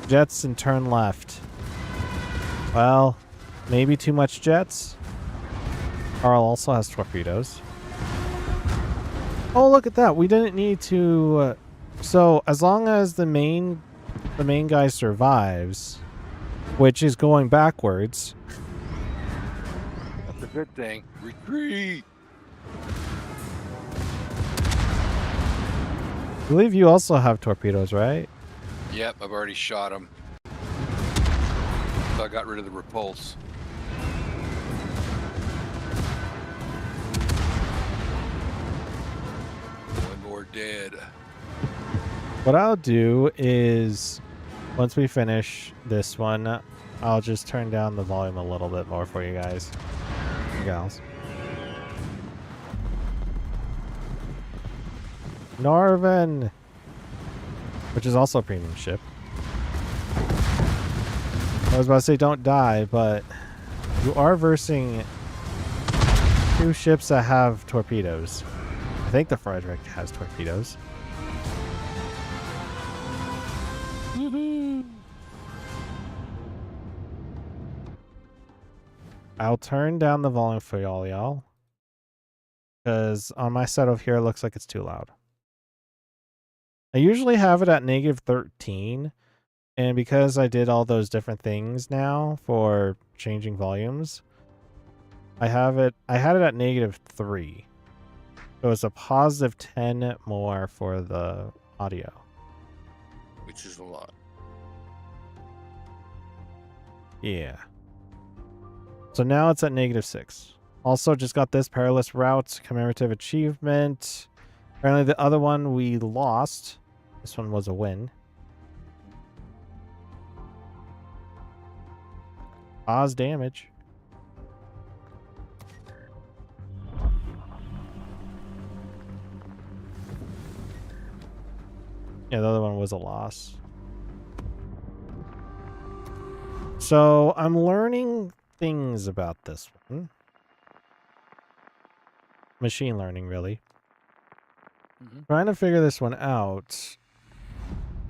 Jets and turn left. Well, Maybe too much jets. Carl also has torpedoes. Oh, look at that. We didn't need to... so, as long as the main guy survives, which is going backwards... That's a good thing. Retreat! I believe you also have torpedoes, right? Yep, I've already shot him. So I got rid of the repulse. One more dead. What I'll do is, once we finish this one, I'll just turn down the volume a little bit more for you guys and gals. Norvin, which is also a premium ship. I was about to say don't die, but you are versing 2 ships that have torpedoes. I think the Frederick has torpedoes. I'll turn down the volume for y'all, because on my set over here it looks like it's too loud. I usually have it at -13, and because I did all those different things now for changing volumes, I had it at -3. So it's a positive 10 more for the audio. Which is a lot. Yeah. So now it's at -6. Also just got this Perilous Route commemorative achievement. Apparently the other one we lost. This one was a win. Cause damage. Yeah, the other one was a loss. So I'm learning things about this one. Machine learning, really. Trying to figure this one out.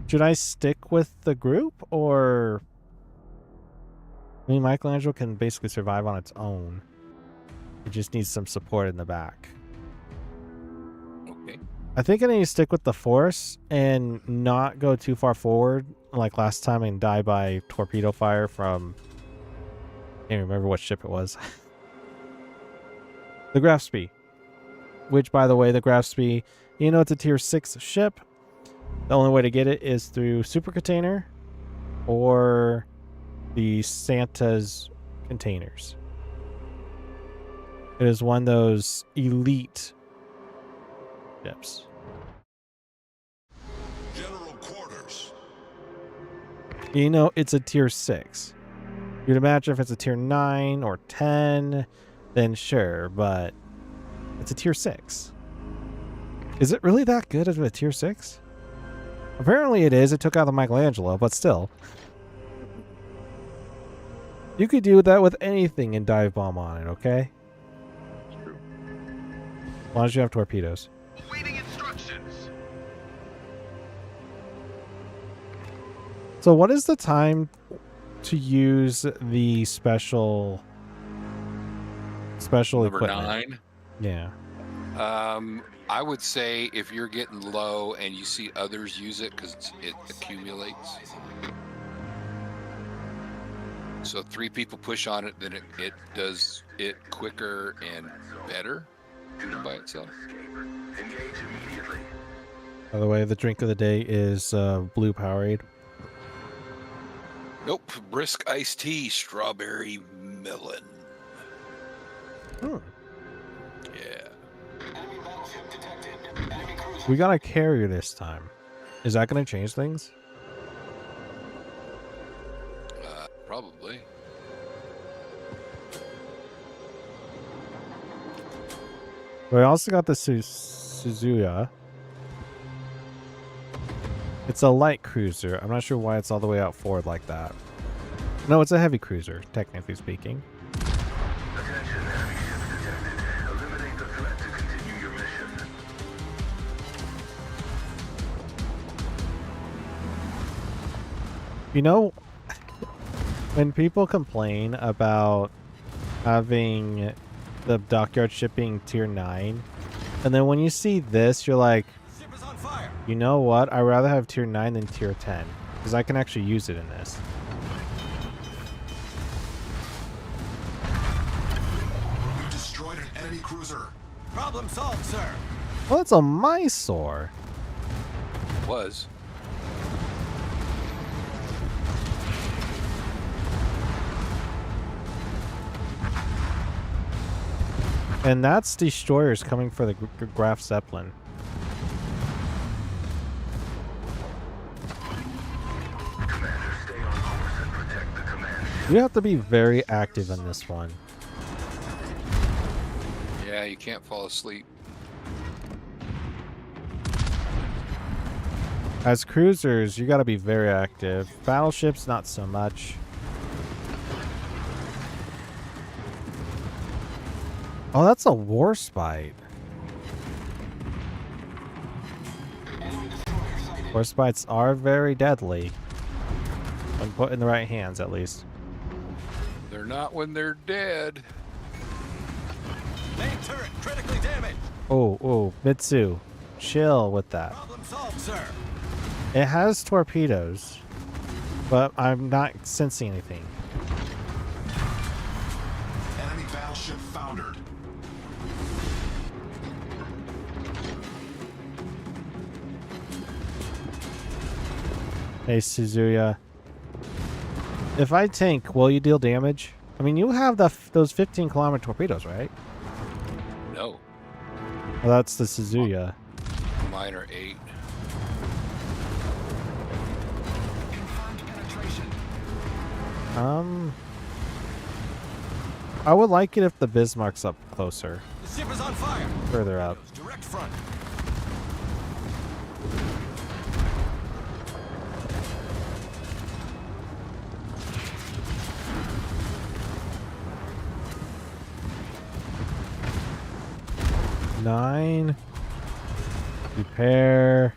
Should I stick with the group, or... I mean, Michelangelo can basically survive on its own. It just needs some support in the back. Okay. I think I need to stick with the Force and not go too far forward like last time and die by torpedo fire from... I can't remember what ship it was. The Grafspee. Which, by the way, the Grafspee, you know, it's a tier 6 ship. The only way to get it is through Super Container or the Santa's containers. It is one of those elite ships. General quarters. You know, it's a tier 6. You'd imagine if it's a tier 9 or 10, then sure, but it's a tier 6. Is it really that good as a tier 6? Apparently it is. It took out the Michelangelo, but still. You could do that with anything and dive bomb on it, okay? True. As long as you have torpedoes. Awaiting instructions. So what is the to use the special Number equipment? 9. Yeah. I would say if you're getting low and you see others use it, because it accumulates. So 3 people push on it, then it does it quicker and better by itself. Engage immediately. By the way, the drink of the day is blue Powerade. Nope. Brisk iced tea, strawberry melon. Hmm. Yeah. We got a carrier this time. Is that going to change things? Probably. We also got the Suzuya. It's a light cruiser. I'm not sure why it's all the way out forward like that. No, it's a heavy cruiser, technically speaking. Attention, heavy ships detected. Eliminate the threat to continue your mission. You know, When people complain about having the dockyard ship being tier 9, and then when you see this, you're like, Ship is on fire. you know what? I'd rather have tier 9 than tier 10, because I can actually use it in this. You destroyed an enemy cruiser. Problem solved, sir. Well, that's a Mysore. Was. And that's destroyers coming for the Graf Zeppelin. Commander, stay on course and protect the command ship. You have to be very active in this one. Yeah, you can't fall asleep. As cruisers, you got to be very active. Battleships, not so much. Oh, that's a Warspite. Warspites are very deadly. When put in the right hands, at least. They're not when they're dead. Main turret critically damaged. Oh, Mitsu. Chill with that. Problem solved, sir. It has torpedoes, but I'm not sensing anything. Enemy battleship foundered. Hey, Suzuya. If I tank, will you deal damage? I mean, you have those 15-kilometer torpedoes, right? No. Well, that's the Suzuya. Mine are 8. Confirmed penetration. I would like it if the Bismarck's up closer, The ship is on fire. further up. Direct front. Nine. Repair.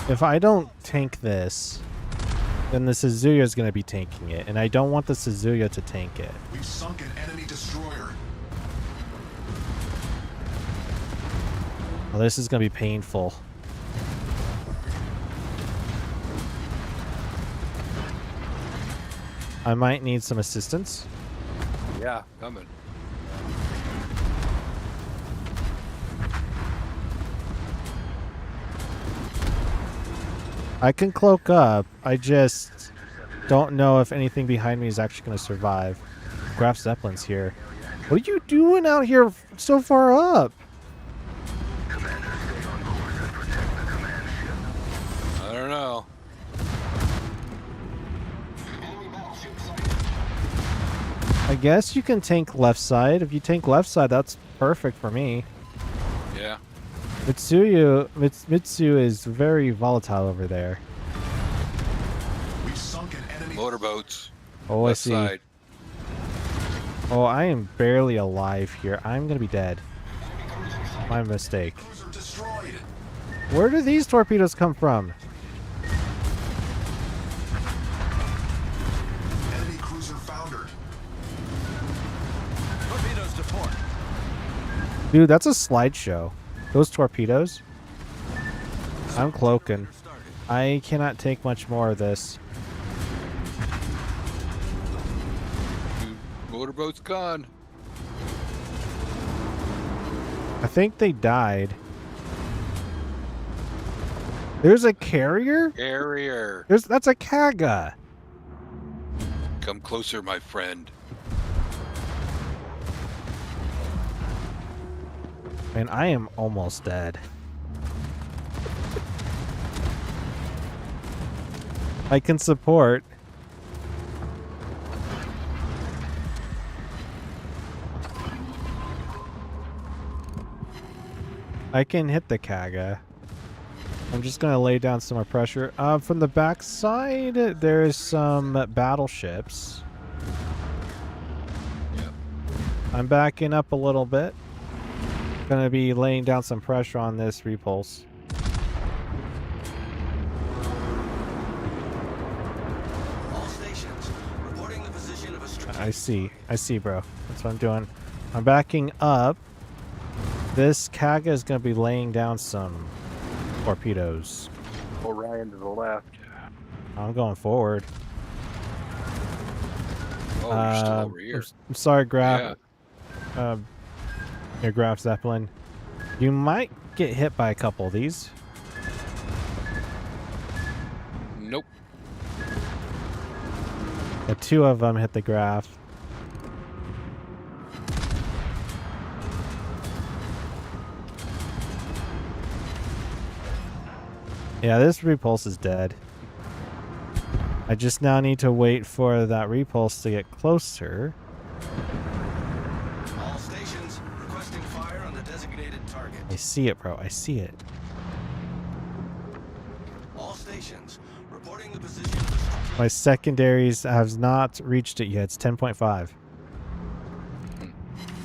If I don't tank this, then the Suzuya is going to be tanking it, and I don't want the Suzuya to tank it. We've sunk an enemy destroyer. Oh, this is going to be painful. I might need some assistance. Yeah, coming. I can cloak up. I just don't know if anything behind me is actually going to survive. Graf Zeppelin's here. What are you doing out here so far up? Commander, stay on course and protect the command ship. I don't know. I guess you can tank left side. If you tank left side, that's perfect for me. Yeah. Mitsu is very volatile over there. We've sunk an enemy. Motorboats. Oh, Left I see. side. Oh, I am barely alive here. I'm gonna be dead. My mistake. Cruiser destroyed. Where do these torpedoes come from? Enemy cruiser foundered. Torpedoes to port. Dude, that's a slideshow. Those torpedoes. I'm cloaking. I cannot take much more of this. Motorboat's gone. I think they died. There's a carrier? Carrier. That's a Kaga. Come closer, my friend. And I am almost dead. I can support. I can hit the Kaga. I'm just gonna lay down some more pressure. From the back side, there's some battleships. Yep. I'm backing up a little bit. Gonna be laying down some pressure on this repulse. I see, bro. That's what I'm doing. I'm backing up. This Kaga is going to be laying down some torpedoes. Orion to the left. I'm going forward. Oh, you're still over here. I'm sorry, Graf. Your Graf Zeppelin. You might get hit by a couple of these. Nope. The two of them hit the Graf. Yeah, this repulse is dead. I just now need to wait for that repulse to get closer. All stations requesting fire on the designated target. I see it, bro. I see it. All stations reporting the position of the structure. My secondaries have not reached it yet. It's 10.5.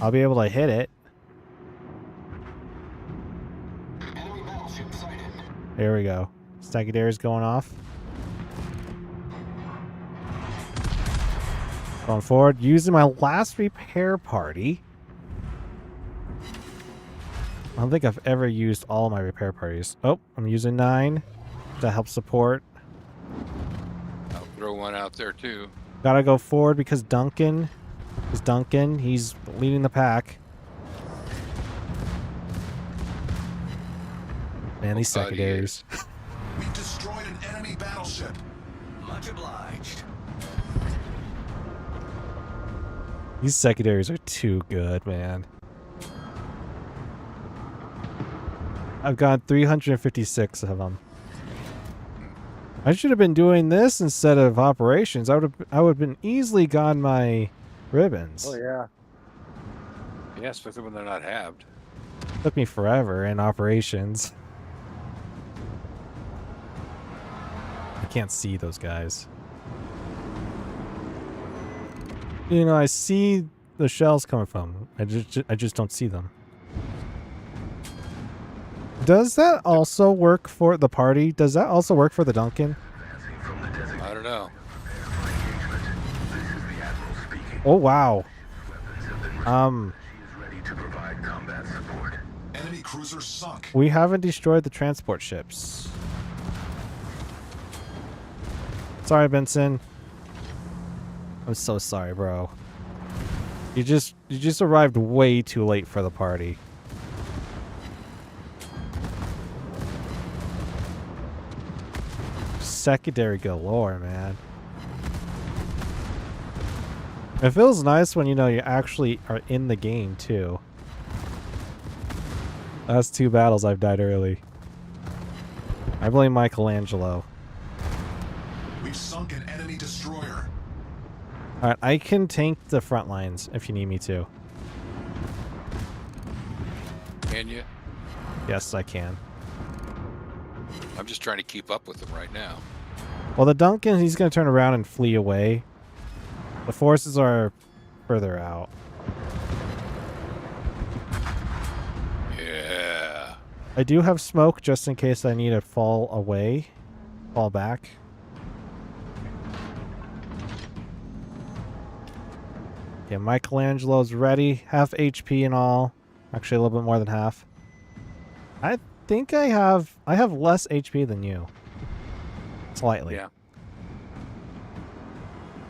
I'll be able to hit it. Enemy battleship sighted. There we go. Secondaries going off. Going forward. Using my last repair party. I don't think I've ever used all my repair parties. Oh, I'm using 9 to help support. I'll throw one out there too. Gotta go forward because Duncan is Duncan. He's leading the pack. Man, these secondaries. We destroyed an enemy battleship. Much obliged. These secondaries are too good, man. I've got 356 of them. I should have been doing this instead of operations. I would have been easily gotten my ribbons. Oh yeah. Yeah, especially when they're not halved. Took me forever in operations. I can't see those guys. You know, I see the shells coming from. I just don't see them. Does that also work for the party? Does that also work for the Duncan? I don't know. Oh wow. Enemy cruiser sunk. We haven't destroyed the transport ships. Sorry, Benson. I'm so sorry, bro. You just arrived way too late for the party. Secondary galore, man. It feels nice when you know you actually are in the game too. That's 2 battles I've died early. I blame Michelangelo. We've sunk an enemy destroyer. Alright, I can tank the front lines if you need me to. Can you? Yes, I can. I'm just trying to keep up with them right now. Well, the Duncan, he's going to turn around and flee away. The forces are further out. Yeah. I do have smoke just in case I need to fall away. Fall back. Yeah, Michelangelo's ready. Half HP and all. Actually, a little bit more than half. I think I have less HP than you. Slightly. Yeah.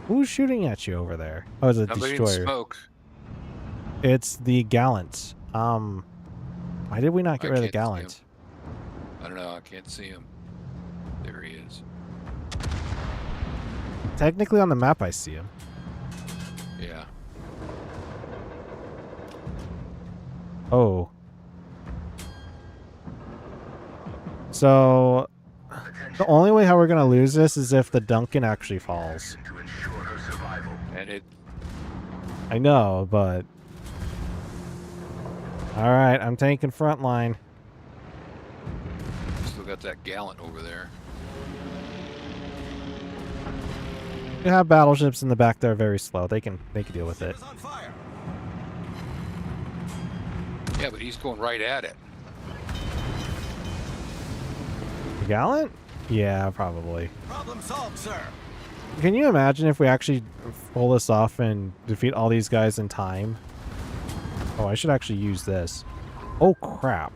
Who's shooting at you over there? Oh, it's a Somebody in destroyer. smoke. It's the Gallant. Why did we not get rid of the can't see him. Gallant? I don't know. I can't see him. There he is. Technically on the map I see him. Yeah. Oh. So the only way how we're gonna lose this is if the Duncan actually falls. To ensure her survival. And it. I know, but alright, I'm tanking front line. Still got that Gallant over there. You have battleships in the back that are very slow. They can deal with it. Ship is on fire. Yeah, but he's going right at it. The Gallant? Yeah, probably. Problem solved, sir. Can you imagine if we actually pull this off and defeat all these guys in time? Oh, I should actually use this. Oh, crap.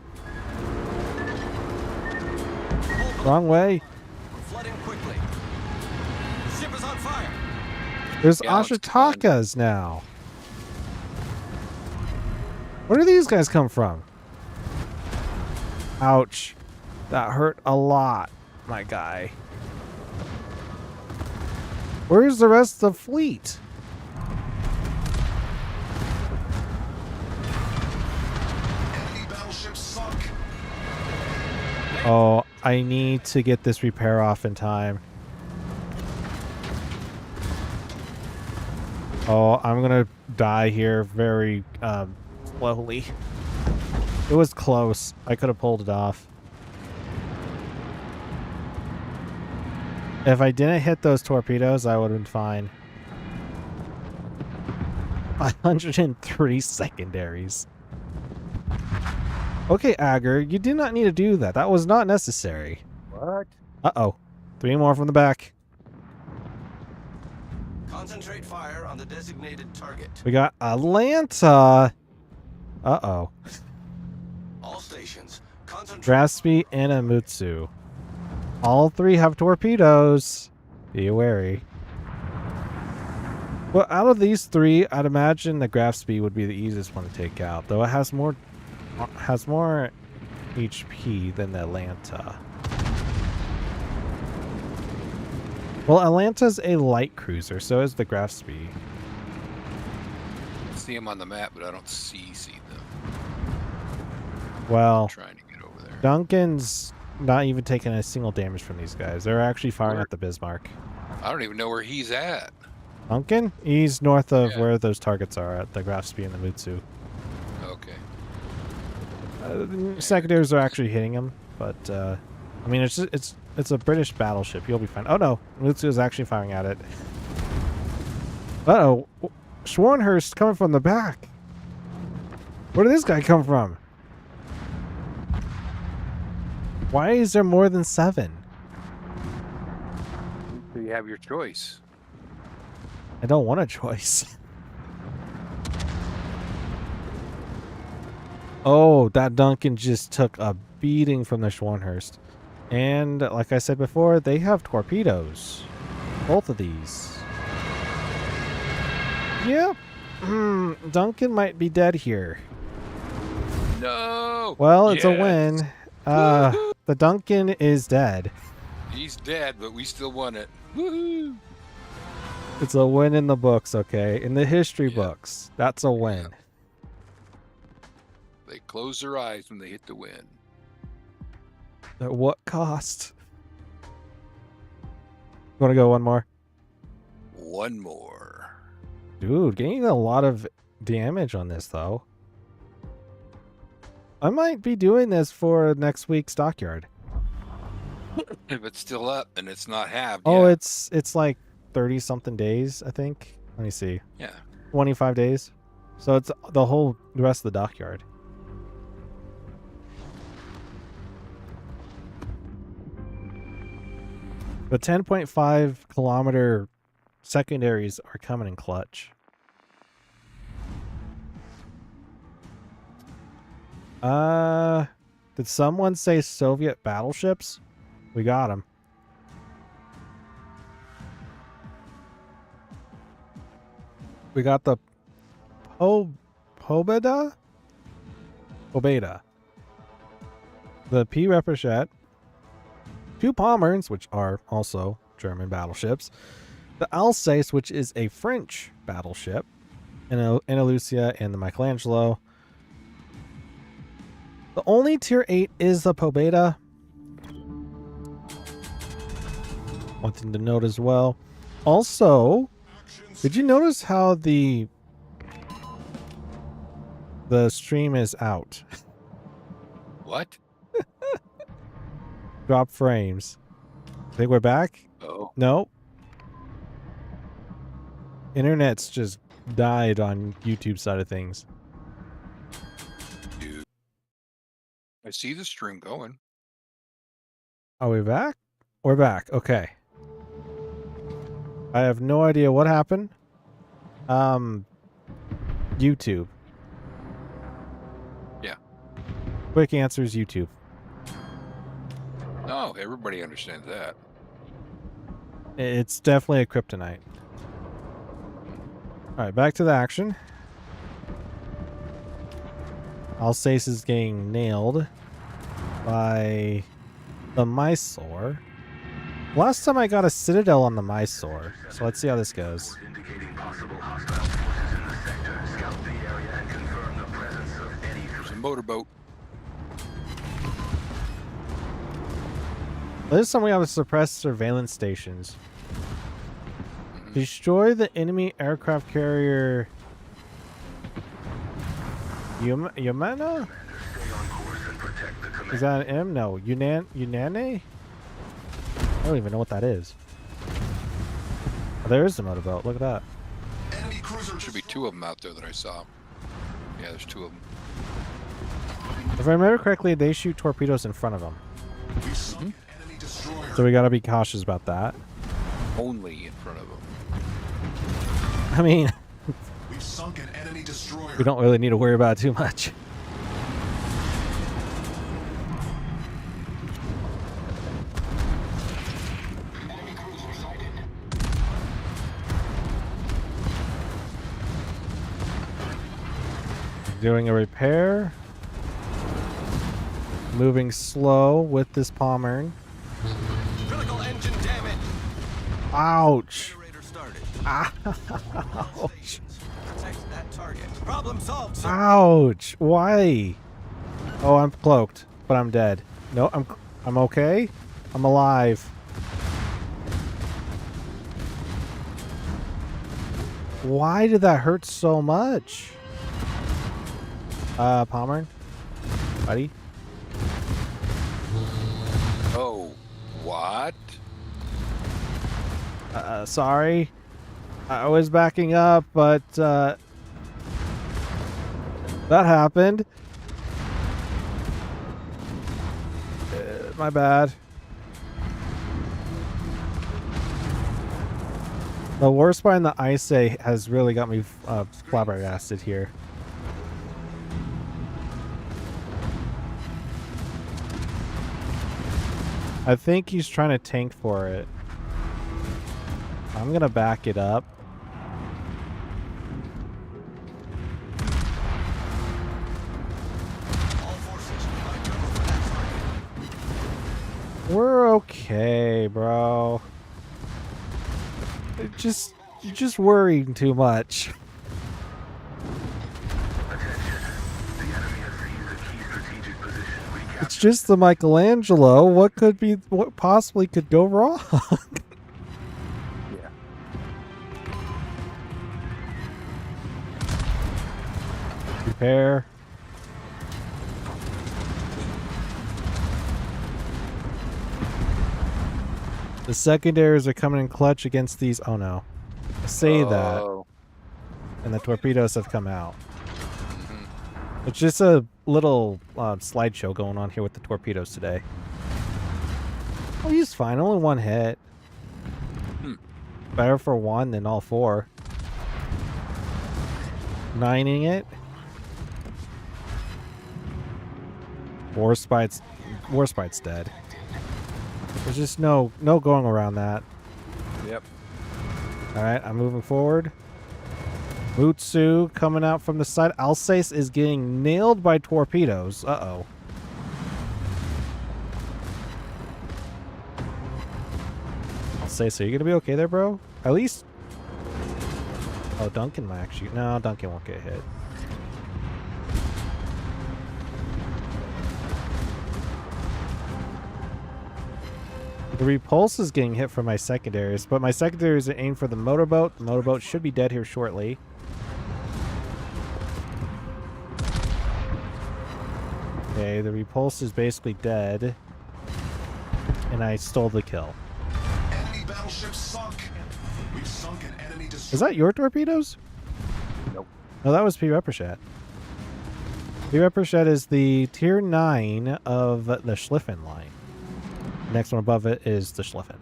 Wrong way. We're flooding quickly. The ship is on fire. There's Yeah, it's fine. Ashitakas now. Where do these guys come from? Ouch. That hurt a lot, my guy. Where's the rest of the fleet? Enemy battleships sunk. Oh, I need to get this repair off in time. Oh, I'm gonna die here very slowly. It was close. I could have pulled it off. If I didn't hit those torpedoes, I would have been fine. 503 secondaries. Okay, Agger, you did not need to do that. That was not necessary. What? Uh-oh. 3 more from the back. Concentrate fire on the designated target. We got Atlanta. Uh-oh. All stations, concentrate. Graspy and Amutsu. All 3 have torpedoes. Be wary. Well, out of these 3, I'd imagine the Graspy would be the easiest one to take out, though it has more HP than the Atlanta. Well, Atlanta's a light cruiser, so is the Graspy. I see them on the map, but I don't see them. Well, I'm trying to get over there. Duncan's not even taking a single damage from these guys. They're actually firing at the Bismarck. I don't even know where he's at. Duncan? He's north of Yeah. where those targets are at the Graspy and the Mutsu. Okay. Secondaries are actually hitting him, but I mean it's a British battleship. You'll be fine. Oh no, Mutsu is actually firing at it. Uh-oh, Schwarnhurst coming from the back. Where did this guy come from? Why is there more than 7? So you have your choice. I don't want a choice. Oh, that Duncan just took a beating from the Schwarnhurst. And like I said before, they have torpedoes. Both of these. Yep. Duncan might be dead here. No. Well, it's a Yes. win. The Duncan is dead. He's dead, but we still won it. Woohoo! It's a win in the books, okay? In the history Yeah. books. That's a win. They close their eyes when they hit the win. At what cost? Want to go one more? One more. Dude, getting a lot of damage on this, though. I might be doing this for next week's Stockyard. If it's still up and it's not halved. Oh, yet. it's like 30-something days, I think. Let me see. Yeah. 25 days. So it's the rest of the dockyard. The 10.5 kilometer secondaries are coming in clutch. Did someone say Soviet battleships? We got them. We got the Pobeda? Pobeda. The P. Reprochet. 2 Pommers, which are also German battleships. The Alsace, which is a French battleship. And Lucia and the Michelangelo. The only tier 8 is the Pobeda. One thing to note as well. Also, did you notice how the stream is out? What? Drop frames. Think we're back? Oh. Nope. Internet's just died on YouTube side of things. Dude. I see the stream going. Are we back? We're back. Okay. I have no idea what happened. YouTube. Yeah. Quick answer is YouTube. No, everybody understands that. It's definitely a kryptonite. Alright, back to the action. Alsace is getting nailed by the Mysore. Last time I got a Citadel on the Mysore, so let's see how this goes. Indicating possible hostile forces in the sector. Scout the area and confirm the presence of any There's a motorboat. This time we have to suppress surveillance stations. Destroy the enemy aircraft carrier Yamana? Stay on course and protect the command. Is that an M? No. Yunane? I don't even know what that is. Oh, there is the motorboat. Look at that. Enemy cruiser. There should be 2 of them out there that I saw. Yeah, there's 2 of them. If I remember correctly, they shoot torpedoes in front of them. We've sunk an enemy destroyer. So we gotta be cautious about that. Only in front of them. I mean, We've sunk an enemy destroyer. we don't really need to worry about it too much. Enemy cruiser sighted. Doing a repair. Moving slow with this Pommern. Critical engine damage. Ouch. Generator started. Ouch. Protect that target. Problem solved, sir. Ouch. Why? Oh, I'm cloaked, but I'm dead. No, I'm okay. I'm alive. Why did that hurt so much? Pommern? Buddy? Oh, what? Sorry. I was backing up, but, that happened. My bad. The worst part in the Ice has really got me flabbergasted here. I think he's trying to tank for it. I'm gonna back it up. All forces, find cover for that target. We're okay, bro. You're just worrying too much. Attention. The enemy has seized a key strategic position. Recapture. It's just the Michelangelo. What possibly could go wrong? Yeah. Repair. The secondaries are coming in clutch against these. Oh no. I say that, Oh. and the torpedoes have come out. It's just a little slideshow going on here with the torpedoes today. Oh, he's fine. Only 1 hit. Better for 1 than all 4. 9ing it. Warspite's dead. There's just no going around that. Yep. Alright, I'm moving forward. Mutsu coming out from the side. Alsace is getting nailed by torpedoes. Uh-oh. Alsace, are you going to be okay there, bro? At least... Oh, Duncan might actually... No, Duncan won't get hit. The repulse is getting hit from my secondaries, but my secondaries are aimed for the motorboat. The motorboat should be dead here shortly. Okay, the repulse is basically dead. And I stole the kill. Enemy battleship sunk. We've sunk an enemy destroyer. Is that your torpedoes? Nope. No, that was P. Reppershat. P. Reppershat is the tier 9 of the Schlieffen line. Next one above it is the Schlieffen.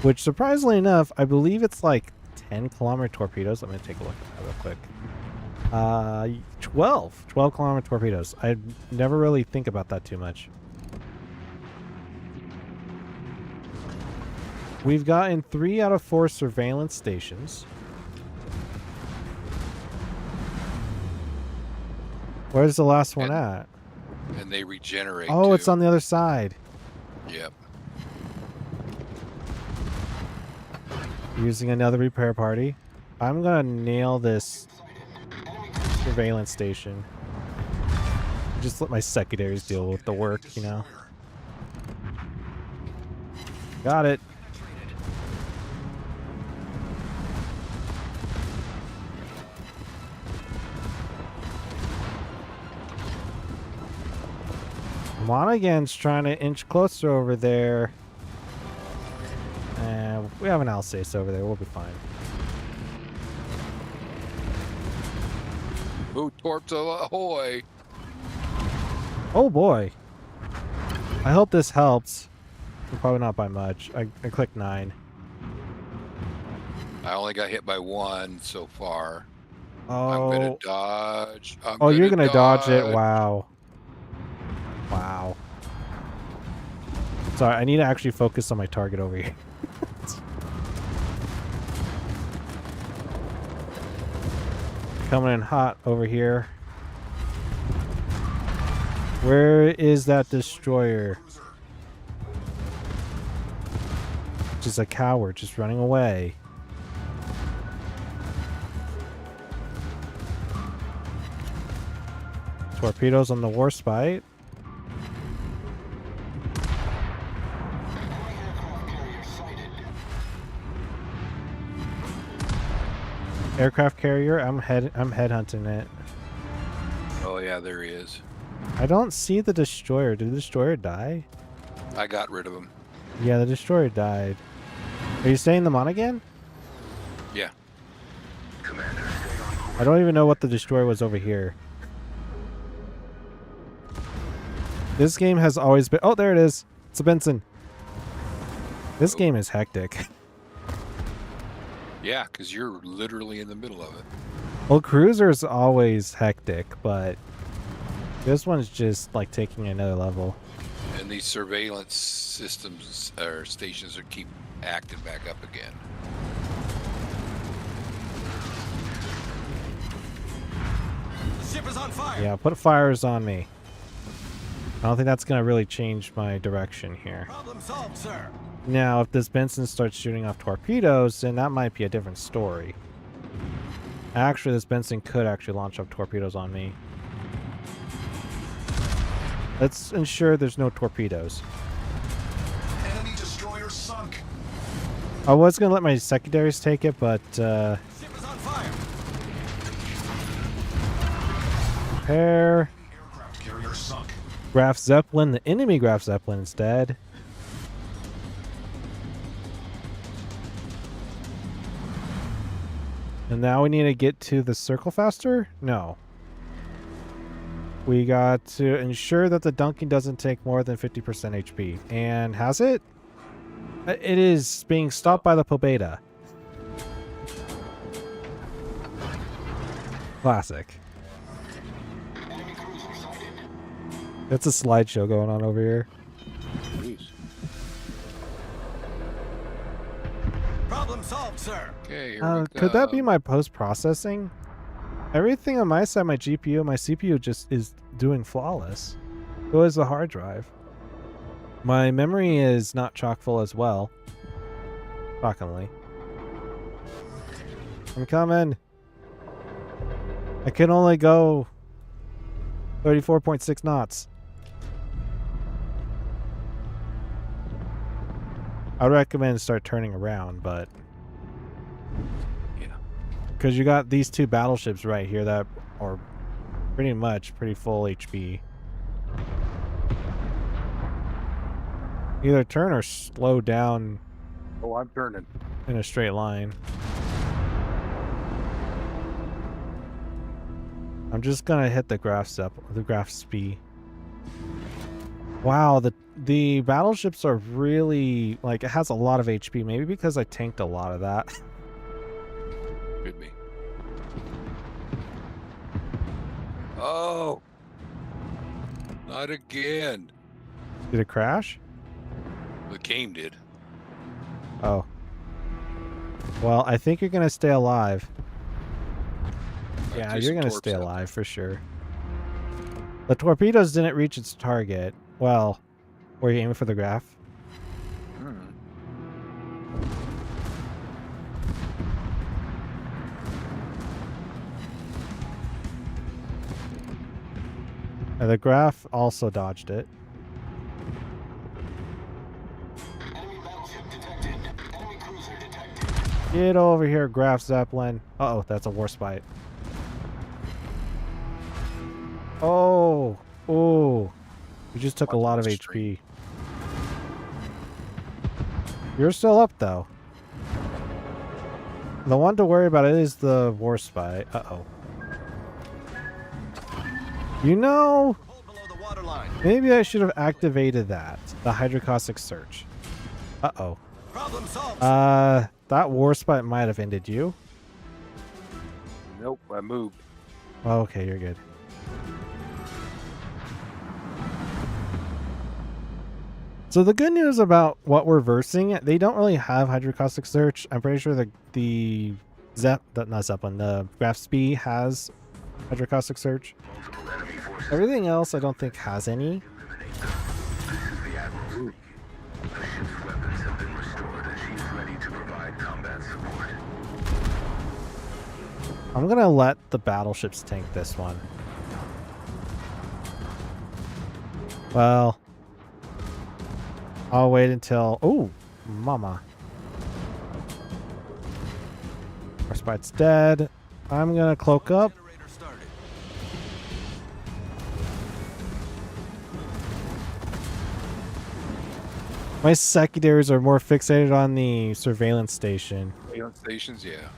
Which, surprisingly enough, I believe it's like 10-kilometer torpedoes. I'm going to take a look at that real quick. 12-kilometer torpedoes. I never really think about that too much. We've gotten 3 out of 4 surveillance stations. Where's the last one at? And they regenerate. Oh, too. it's on the other side. Yep. Using another repair party. I'm gonna nail this surveillance station. Just let my secondaries deal with the work, you know. Got it. Monaghan's trying to inch closer over there. And we have an Alsace over there. We'll be fine. Ooh, torps ahoy! Oh boy. I hope this helps. Probably not by much. I clicked 9. I only got hit by 1 so far. Oh. I'm gonna dodge. You're gonna dodge it. Wow. Wow. Sorry, I need to actually focus on my target over here. Coming in hot over here. Where is that destroyer? Just a coward, just running away. Torpedoes on the Warspite. Aircraft carrier. I'm headhunting it. Oh yeah, there he is. I don't see the destroyer. Did the destroyer die? I got rid of him. Yeah, the destroyer died. Are you staying the Monaghan? Yeah. Commander, stay on course. I don't even know what the destroyer was over here. This game has always been... Oh, there it is. It's a Benson. This game is hectic. Yeah, because you're literally in the middle of it. Well, Cruiser's always hectic, but this one's just like taking another level. And these surveillance systems or stations are keep acting back up again. The ship is on fire. Yeah, put fires on me. I don't think that's going to really change my direction here. Problem solved, sir. Now, if this Benson starts shooting off torpedoes, then that might be a different story. Actually, this Benson could actually launch off torpedoes on me. Let's ensure there's no torpedoes. Enemy destroyer sunk. I was going to let my secondaries take it, but Ship is on fire. repair. Aircraft carrier sunk. Graf Zeppelin. The enemy Graf Zeppelin is dead. And now we need to get to the circle faster? No. We got to ensure that the Duncan doesn't take more than 50% HP. And has it? It is being stopped by the Pobeda. Classic. That's a slideshow going on over here. Jeez. Problem solved, sir. Okay, here we go. Could that be my post-processing? Everything on my side, my GPU, my CPU just is doing flawless. So is the hard drive. My memory is not chock full as well. Shockingly. I'm coming. I can only go 34.6 knots. I would recommend start turning around, but Yeah. because you got these 2 battleships right here that are pretty much pretty full HP. Either turn or slow down Oh, I'm turning. in a straight line. I'm just gonna hit the Graf Spee. Wow, the battleships are really, like, it has a lot of HP. Maybe because I tanked a lot of that. Could be. Oh, not again. Did it crash? The game did. Oh. Well, I think you're gonna stay alive. Yeah, Threw you're some gonna torps stay at alive for sure. The torpedoes didn't reach its target. Well, were you aiming for the graph? them. The graph also dodged it. Enemy battleship detected. Enemy cruiser detected. Get over here, Graph Zeppelin. Uh-oh, that's a warspite. Oh, oh. You just took a Watch lot the of stream. HP. You're still up, though. The one to worry about is the warspite. Uh-oh. You know, Hold below the waterline. maybe I should have activated that. The hydrocaustic search. Uh-oh. Problem solved. That warspite might have ended you. Nope, I moved. Oh, okay, you're good. So the good news about what we're versing, they don't really have hydrocaustic search. I'm pretty sure the Graph Spee has hydrocaustic search. Multiple enemy forces. Everything else I don't think has any. Eliminate them. This is the Admiral speaking. The ship's weapons have been restored and she is ready to provide combat support. I'm gonna let the battleships tank this one. Well, I'll wait until... Oh, mama. Warspite's dead. I'm gonna cloak up. Generator started. My secondaries are more fixated on the surveillance station. Alien stations, yeah.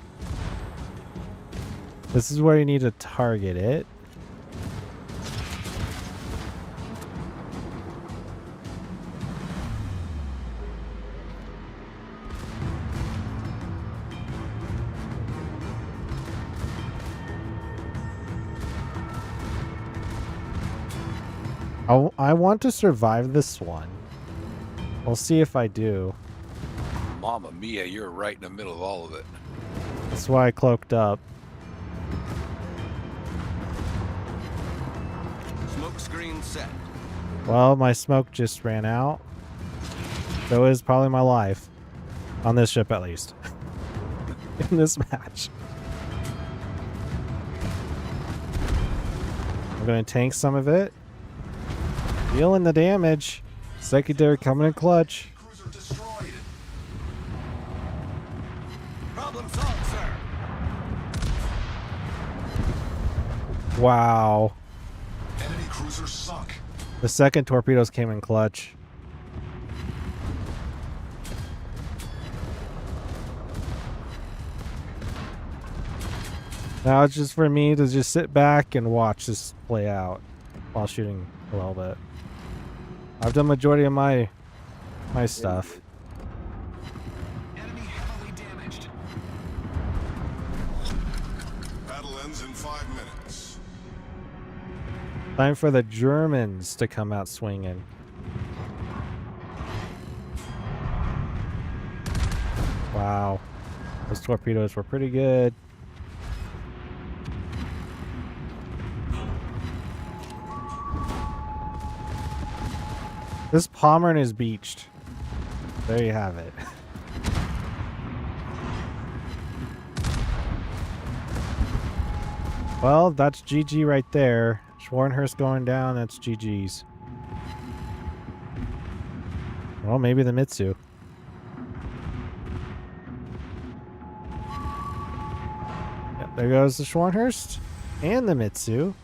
This is where you need to target it. I want to survive this one. We'll see if I do. Mama mia, you're right in the middle of all of it. That's why I cloaked up. Smoke screen set. Well, my smoke just ran out. So is probably my life. On this ship, at least. In this match. I'm going to tank some of it. Feeling the damage. Secondary coming in clutch. Cruiser destroyed. Problem solved, sir. Wow. Enemy cruiser sunk. The second torpedoes came in clutch. Now it's just for me to just sit back and watch this play out while shooting a little bit. I've done majority of my stuff. Enemy heavily damaged. Battle ends in 5 minutes. Time for the Germans to come out swinging. Wow. Those torpedoes were pretty good. This Pommern is beached. There you have it. Well, that's GG right there. Schwarzenhurst going down, that's GG's. Well, maybe the Mitsu. Yep, there goes the Schwarzenhurst and the Mitsu.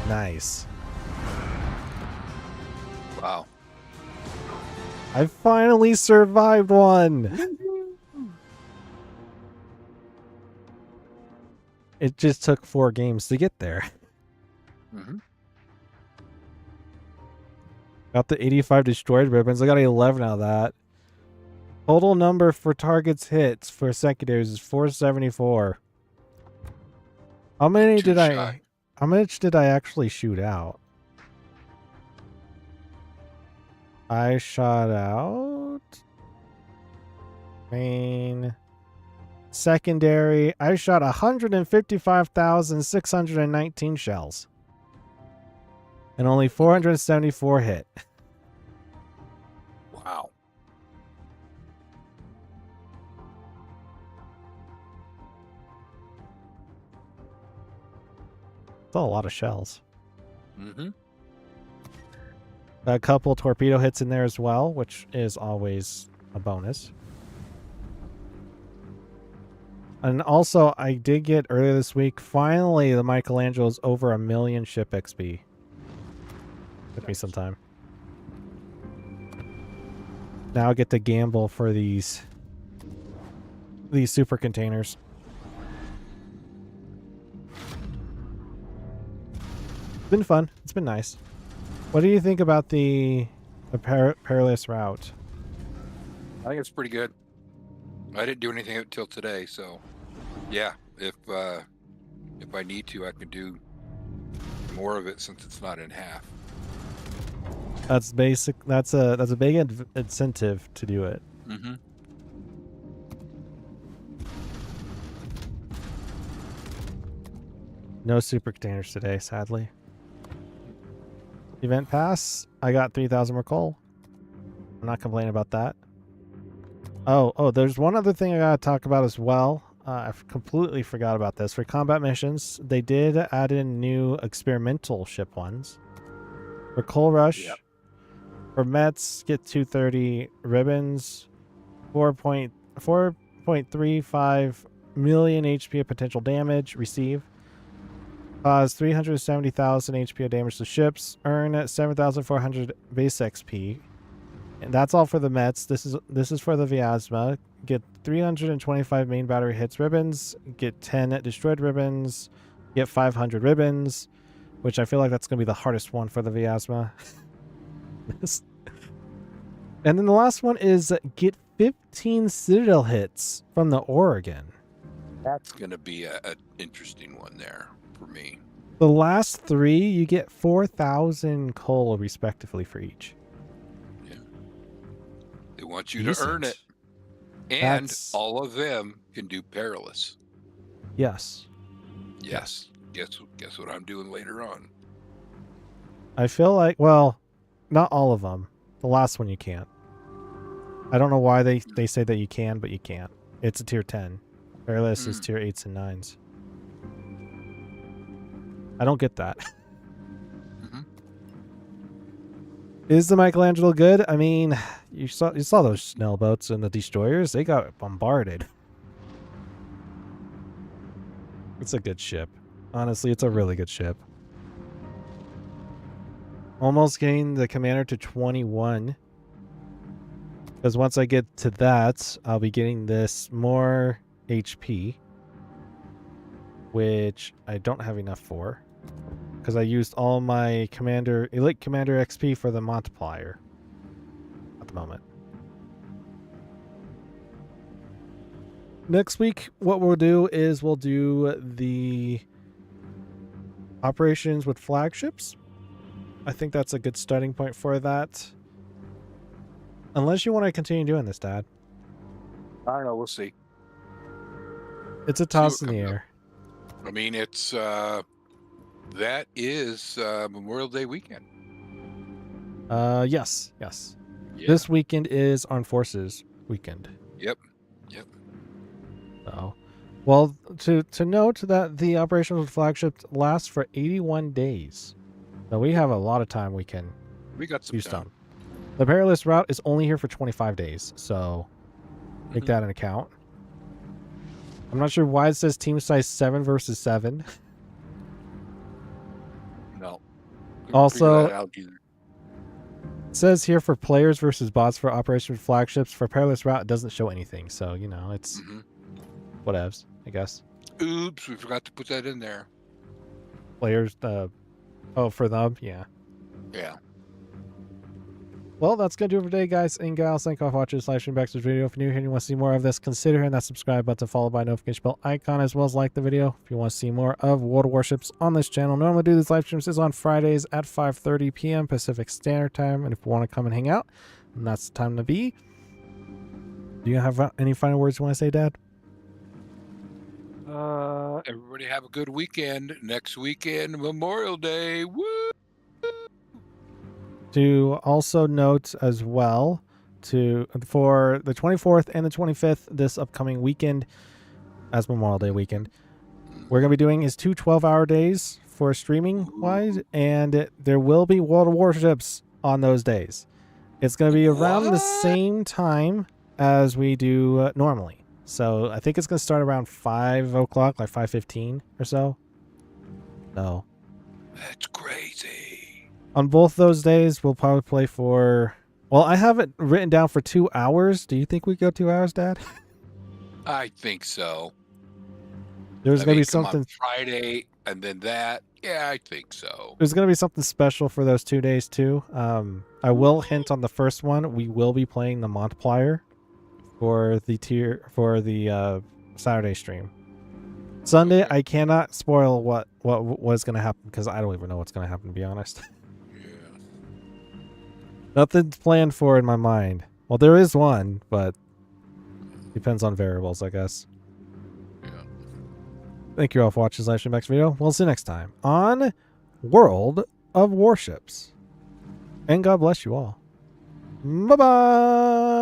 Nice. Wow. I finally survived one! It just took 4 games to get there. Mm-hmm. Got the 85 destroyed ribbons. I got 11 out of that. Total number for targets hits for secondaries is 474. How many Two did shot. how much did I actually shoot out? I shot out main secondary. I shot 155,619 shells. And only 474 hit. Wow. That's a lot of shells. Mm-hmm. A couple torpedo hits in there as well, which is always a bonus. And also, I did get earlier this week, finally, the Michelangelo is over 1 million ship XP. Took me some time. Now I get to gamble for these super containers. It's been fun. It's been nice. What do you think about the Perilous Route? I think it's pretty good. I didn't do anything until today, so yeah. If I need to, I can do more of it since it's not in half. That's basic. That's a big incentive to do it. Mm-hmm. No super containers today, sadly. Event pass. I got 3,000 more coal. I'm not complaining about that. Oh, there's one other thing I gotta talk about as well. I completely forgot about this. For combat missions, they did add in new experimental ship ones. For Coal Rush, Yep. for Mets, get 230 ribbons, 4.35 million HP of potential damage, receive. Cause 370,000 HP of damage to ships, earn 7,400 base XP. And that's all for the Mets. This is for the Vyazma. Get 325 main battery hits ribbons, get 10 destroyed ribbons, get 500 ribbons, which I feel like that's going to be the hardest one for the Vyazma. And then the last one is get 15 Citadel hits from the Oregon. That's going to be an interesting one there for me. The last three, you get 4,000 coal respectively for each. Yeah. They want you Decent. to earn it. And That's- all of them can do Perilous. Yes. Yes. Guess what I'm doing later on. I feel like, well, not all of them. The last one you can't. I don't know why they say that you can, but you can't. It's a tier 10. Perilous is tier 8s and 9s. I don't get that. Mm-hmm. Is the Michelangelo good? I mean, you saw those Snell boats and the destroyers. They got bombarded. It's a good ship. Honestly, it's a really good ship. Almost getting the commander to 21. Because once I get to that, I'll be getting this more HP. Which I don't have enough for. Because I used all my elite commander XP for the multiplier. At the moment. Next week, what we'll do is we'll do the operations with flagships. I think that's a good starting point for that. Unless you want to continue doing this, Dad. I don't know. We'll see. It's a toss in the air. I mean, it's that is Memorial Day weekend. Yes. Yeah. This weekend is Armed Forces weekend. Yep. So, well, to note that the operations with flagships last for 81 days. So we have a lot of time we can We got some use time. them. The Perilous Route is only here for 25 days, so take that into account. I'm not sure why it says team size 7 versus 7. No. Also, Figure that out either. it says here for players versus bots for Operation Flagships. For Perilous Route, it doesn't show anything, so, you know, it's whatevs, I guess. Oops, we forgot to put that in there. Players, oh, for them, yeah. Yeah. Well, that's going to do it for today, guys and gals. Thank you all for watching this live stream back to this video. If you're new here and you want to see more of this, consider hitting that subscribe button followed by notification bell icon, as well as like the video. If you want to see more of World of Warships on this channel, normally do these live streams is on Fridays at 5:30 p.m. Pacific Standard Time. And if you want to come and hang out, then that's the time to be. Do you have any final words you want to say, Dad? Everybody have a good weekend. Next weekend, Memorial Day. Woo! To also note as well, for the 24th and the 25th, this upcoming weekend, as Memorial Day weekend, we're going to be doing is 2 12-hour days for streaming wise, and there will be World of Warships on those days. It's going to be around the same time as we do normally. So I think it's going to start around 5 o'clock, like 5:15 or so. No. That's crazy. On both those days, we'll probably play for... Well, I have it written down for 2 hours. Do you think we go 2 hours, Dad? I think so. There's going to be come something... on Friday and then that. Yeah, I think so. There's going to be something special for those 2 days, too. I will hint on the first one. We will be playing the multiplier for the Saturday stream. Sunday, Okay. I cannot spoil what was going to happen because I don't even know what's going to happen, to be honest. Yeah. Nothing's planned for in my mind. Well, there is one, but depends on variables, I guess. Yeah. Thank you all for watching this live stream next video. We'll see you next time on World of Warships. And God bless you all. Bye-bye.